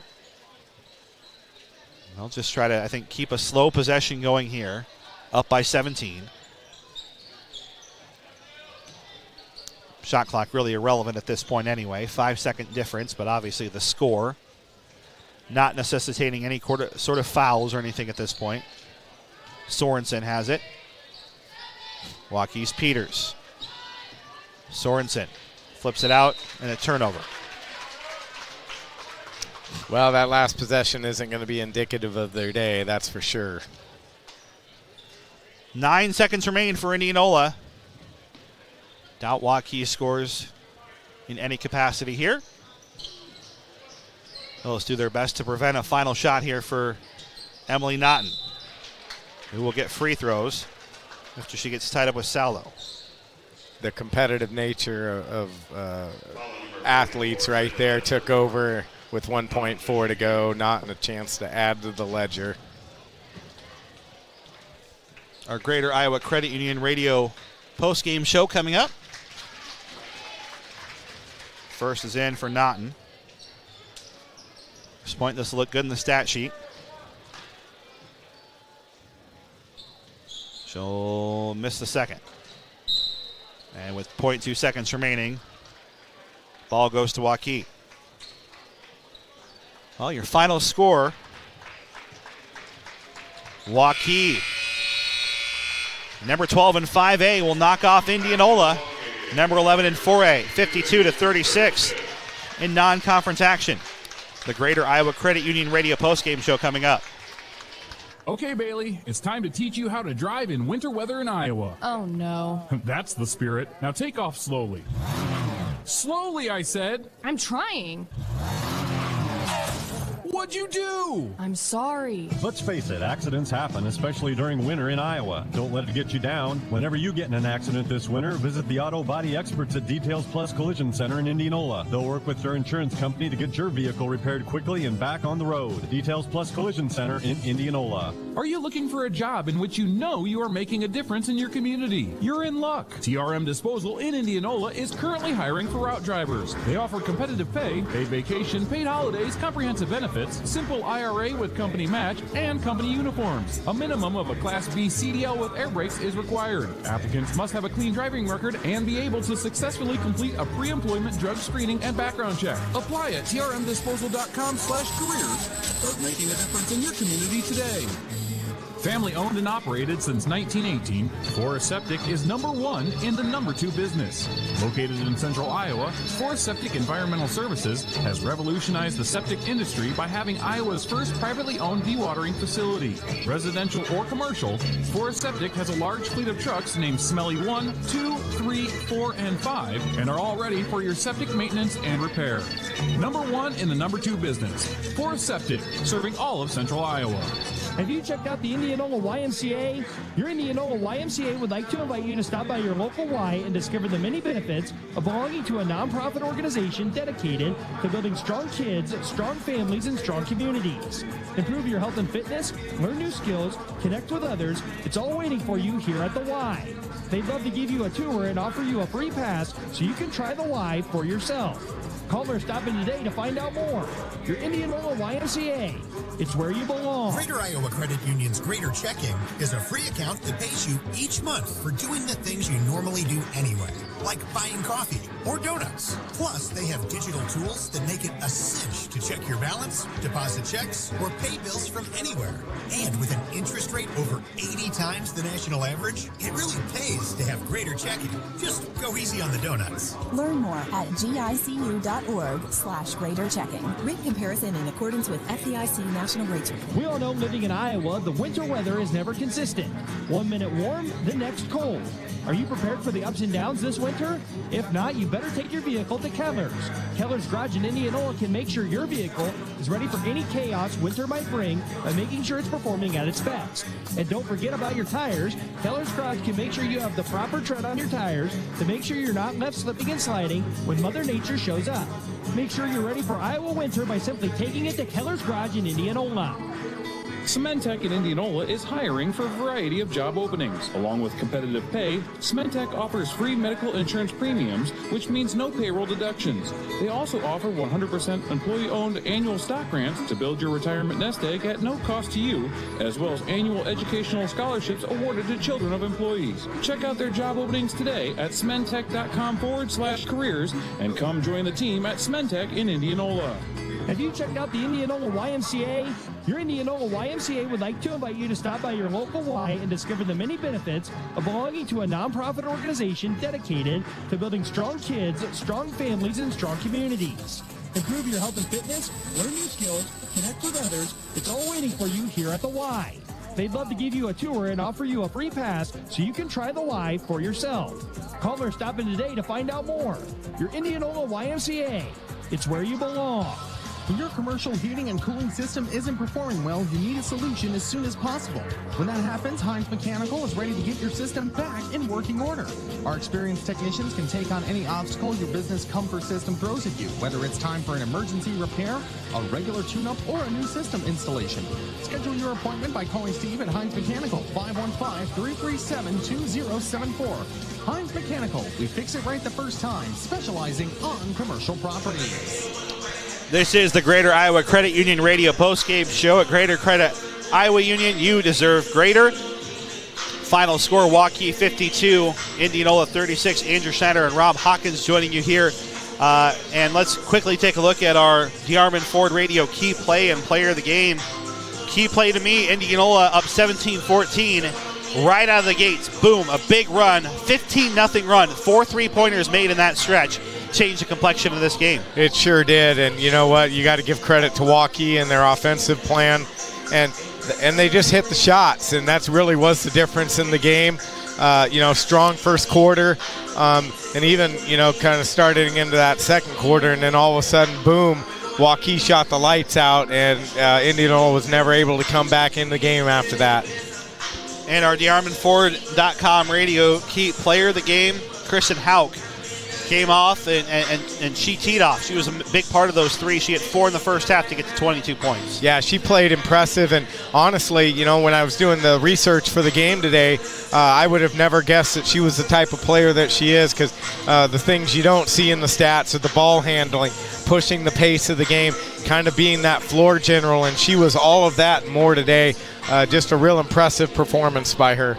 They'll just try to, I think, keep a slow possession going here. Up by 17. Shot clock really irrelevant at this point anyway. 5-second difference, but obviously the score not necessitating any sort of fouls or anything at this point. Sorensen has it. Waukee's Peters. Sorensen flips it out, and a turnover. Well, that last possession isn't going to be indicative of their day, that's for sure. 9 seconds remain for Indianola. Doubt Waukee scores in any capacity here. They'll do their best to prevent a final shot here for Emily Naughton, who will get free throws after she gets tied up with Saldo. The competitive nature of athletes right there took over with 1.4 to go, not a chance to add to the ledger. Our Greater Iowa Credit Union radio post-game show coming up. First is in for Naughton. At this point, this will look good in the stat sheet. She'll miss the second. And with 0.2 seconds remaining, ball goes to Waukee. Well, your final score, Waukee, number 12 in 5A, will knock off Indianola, number 11 in 4A, 52-36 in non-conference action. The Greater Iowa Credit Union radio postgame show coming up. Okay, Bailey, it's time to teach you how to drive in winter weather in Iowa. Oh, no. That's the spirit. Now take off slowly. Slowly, I said. I'm trying. What'd you do? I'm sorry. Let's face it, accidents happen, especially during winter in Iowa. Don't let it get you down. Whenever you get in an accident this winter, visit the auto body experts at Details Plus Collision Center in Indianola. They'll work with their insurance company to get your vehicle repaired quickly and back on the road. Details Plus Collision Center in Indianola. Are you looking for a job in which you know you are making a difference in your community? You're in luck. TRM Disposal in Indianola is currently hiring for route drivers. They offer competitive pay, paid vacation, paid holidays, comprehensive benefits, simple IRA with company match, and company uniforms. A minimum of a Class B CDL with air brakes is required. Applicants must have a clean driving record and be able to successfully complete a pre-employment drug screening and background check. Apply at trmdisposal.com/careers. Start making a difference in your community today. Family owned and operated since 1918, Forest Septic is #1 in the #2 business. Located in central Iowa, Forest Septic Environmental Services has revolutionized the septic industry by having Iowa's first privately owned dewatering facility. Residential or commercial, Forest Septic has a large fleet of trucks named Smelly 1, 2, 3, 4, and 5, and are all ready for your septic maintenance and repair. #1 in the #2 business, Forest Septic, serving all of central Iowa. Have you checked out the Indianola YMCA? Your Indianola YMCA would like to invite you to stop by your local Y and discover the many benefits of belonging to a nonprofit organization dedicated to building strong kids, strong families, and strong communities. Improve your health and fitness, learn new skills, connect with others. It's all waiting for you here at the Y. They'd love to give you a tour and offer you a free pass so you can try the Y for yourself. Call or stop in today to find out more. Your Indianola YMCA. It's where you belong. Greater Iowa Credit Union's Greater Checking is a free account that pays you each month for doing the things you normally do anyway, like buying coffee or donuts. Plus, they have digital tools that make it a cinch to check your balance, deposit checks, or pay bills from anywhere. And with an interest rate over 80 times the national average, it really pays to have Greater Checking. Just go easy on the donuts. Learn more at gicu.org/greater checking. Rate comparison in accordance with FDIC national rates report. We all know living in Iowa, the winter weather is never consistent. 1 minute warm, the next cold. Are you prepared for the ups and downs this winter? If not, you better take your vehicle to Keller's. Keller's Garage in Indianola can make sure your vehicle is ready for any chaos winter might bring by making sure it's performing at its best. And don't forget about your tires. Keller's Garage can make sure you have the proper tread on your tires to make sure you're not left slipping and sliding when Mother Nature shows up. Make sure you're ready for Iowa winter by simply taking it to Keller's Garage in Indianola. Cementech in Indianola is hiring for a variety of job openings. Along with competitive pay, Cementech offers free medical insurance premiums, which means no payroll deductions. They also offer 100% employee-owned annual stock grants to build your retirement nest egg at no cost to you, as well as annual educational scholarships awarded to children of employees. Check out their job openings today at cementech.com/careers and come join the team at Cementech in Indianola. Have you checked out the Indianola YMCA? Your Indianola YMCA would like to invite you to stop by your local Y and discover the many benefits of belonging to a nonprofit organization dedicated to building strong kids, strong families, and strong communities. Improve your health and fitness, learn new skills, connect with others. It's all waiting for you here at the Y. They'd love to give you a tour and offer you a free pass so you can try the Y for yourself. Call or stop in today to find out more. Your Indianola YMCA. It's where you belong. When your commercial heating and cooling system isn't performing well, you need a solution as soon as possible. When that happens, Heinz Mechanical is ready to get your system back in working order. Our experienced technicians can take on any obstacle your business comfort system throws at you, whether it's time for an emergency repair, a regular tune-up, or a new system installation. Schedule your appointment by calling Steve at Heinz Mechanical, 515-337-2074. Heinz Mechanical, we fix it right the first time, specializing on commercial properties. This is the Greater Iowa Credit Union Radio postgame show at Greater Credit Iowa Union. You deserve greater. Final score, Waukee 52, Indianola 36. Andrew Schneider and Rob Hawkins joining you here. And let's quickly take a look at our DeArmond Ford Radio key play and player of the game. Key play to me, Indianola up 17-14. Right out of the gates, boom, a big run, 15-0 run. 4 3-pointers made in that stretch. Changed the complexion of this game. It sure did, and you know what? You got to give credit to Waukee and their offensive plan, and they just hit the shots, and that's really was the difference in the game. Strong first quarter, and even kind of starting into that second quarter, and then all of a sudden, boom, Waukee shot the lights out, and Indianola was never able to come back in the game after that. And our DeArmondFord.com radio key player of the game, Kristen Hauk, came off and she teed off. She was a big part of those three. She had 4 in the first half to get to 22 points. Yeah, she played impressive. And honestly, when I was doing the research for the game today, I would have never guessed that she was the type of player that she is, because the things you don't see in the stats are the ball handling, pushing the pace of the game, kind of being that floor general. And she was all of that and more today. Just a real impressive performance by her.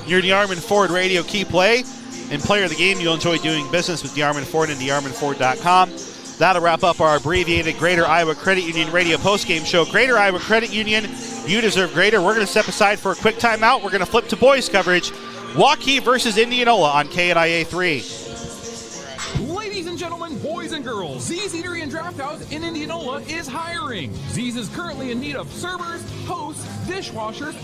Your DeArmond Ford radio key play and player of the game. You'll enjoy doing business with DeArmond Ford and DeArmondFord.com. That'll wrap up our abbreviated Greater Iowa Credit Union radio postgame show. Greater Iowa Credit Union, You deserve greater. We're going to step aside for a quick timeout. We're going to flip to boys coverage. Waukee versus Indianola on KNIA 3. Ladies and gentlemen, boys and girls, Z's Eatery and Draft House in Indianola is hiring. Z's is currently in need of servers, hosts, dishwashers,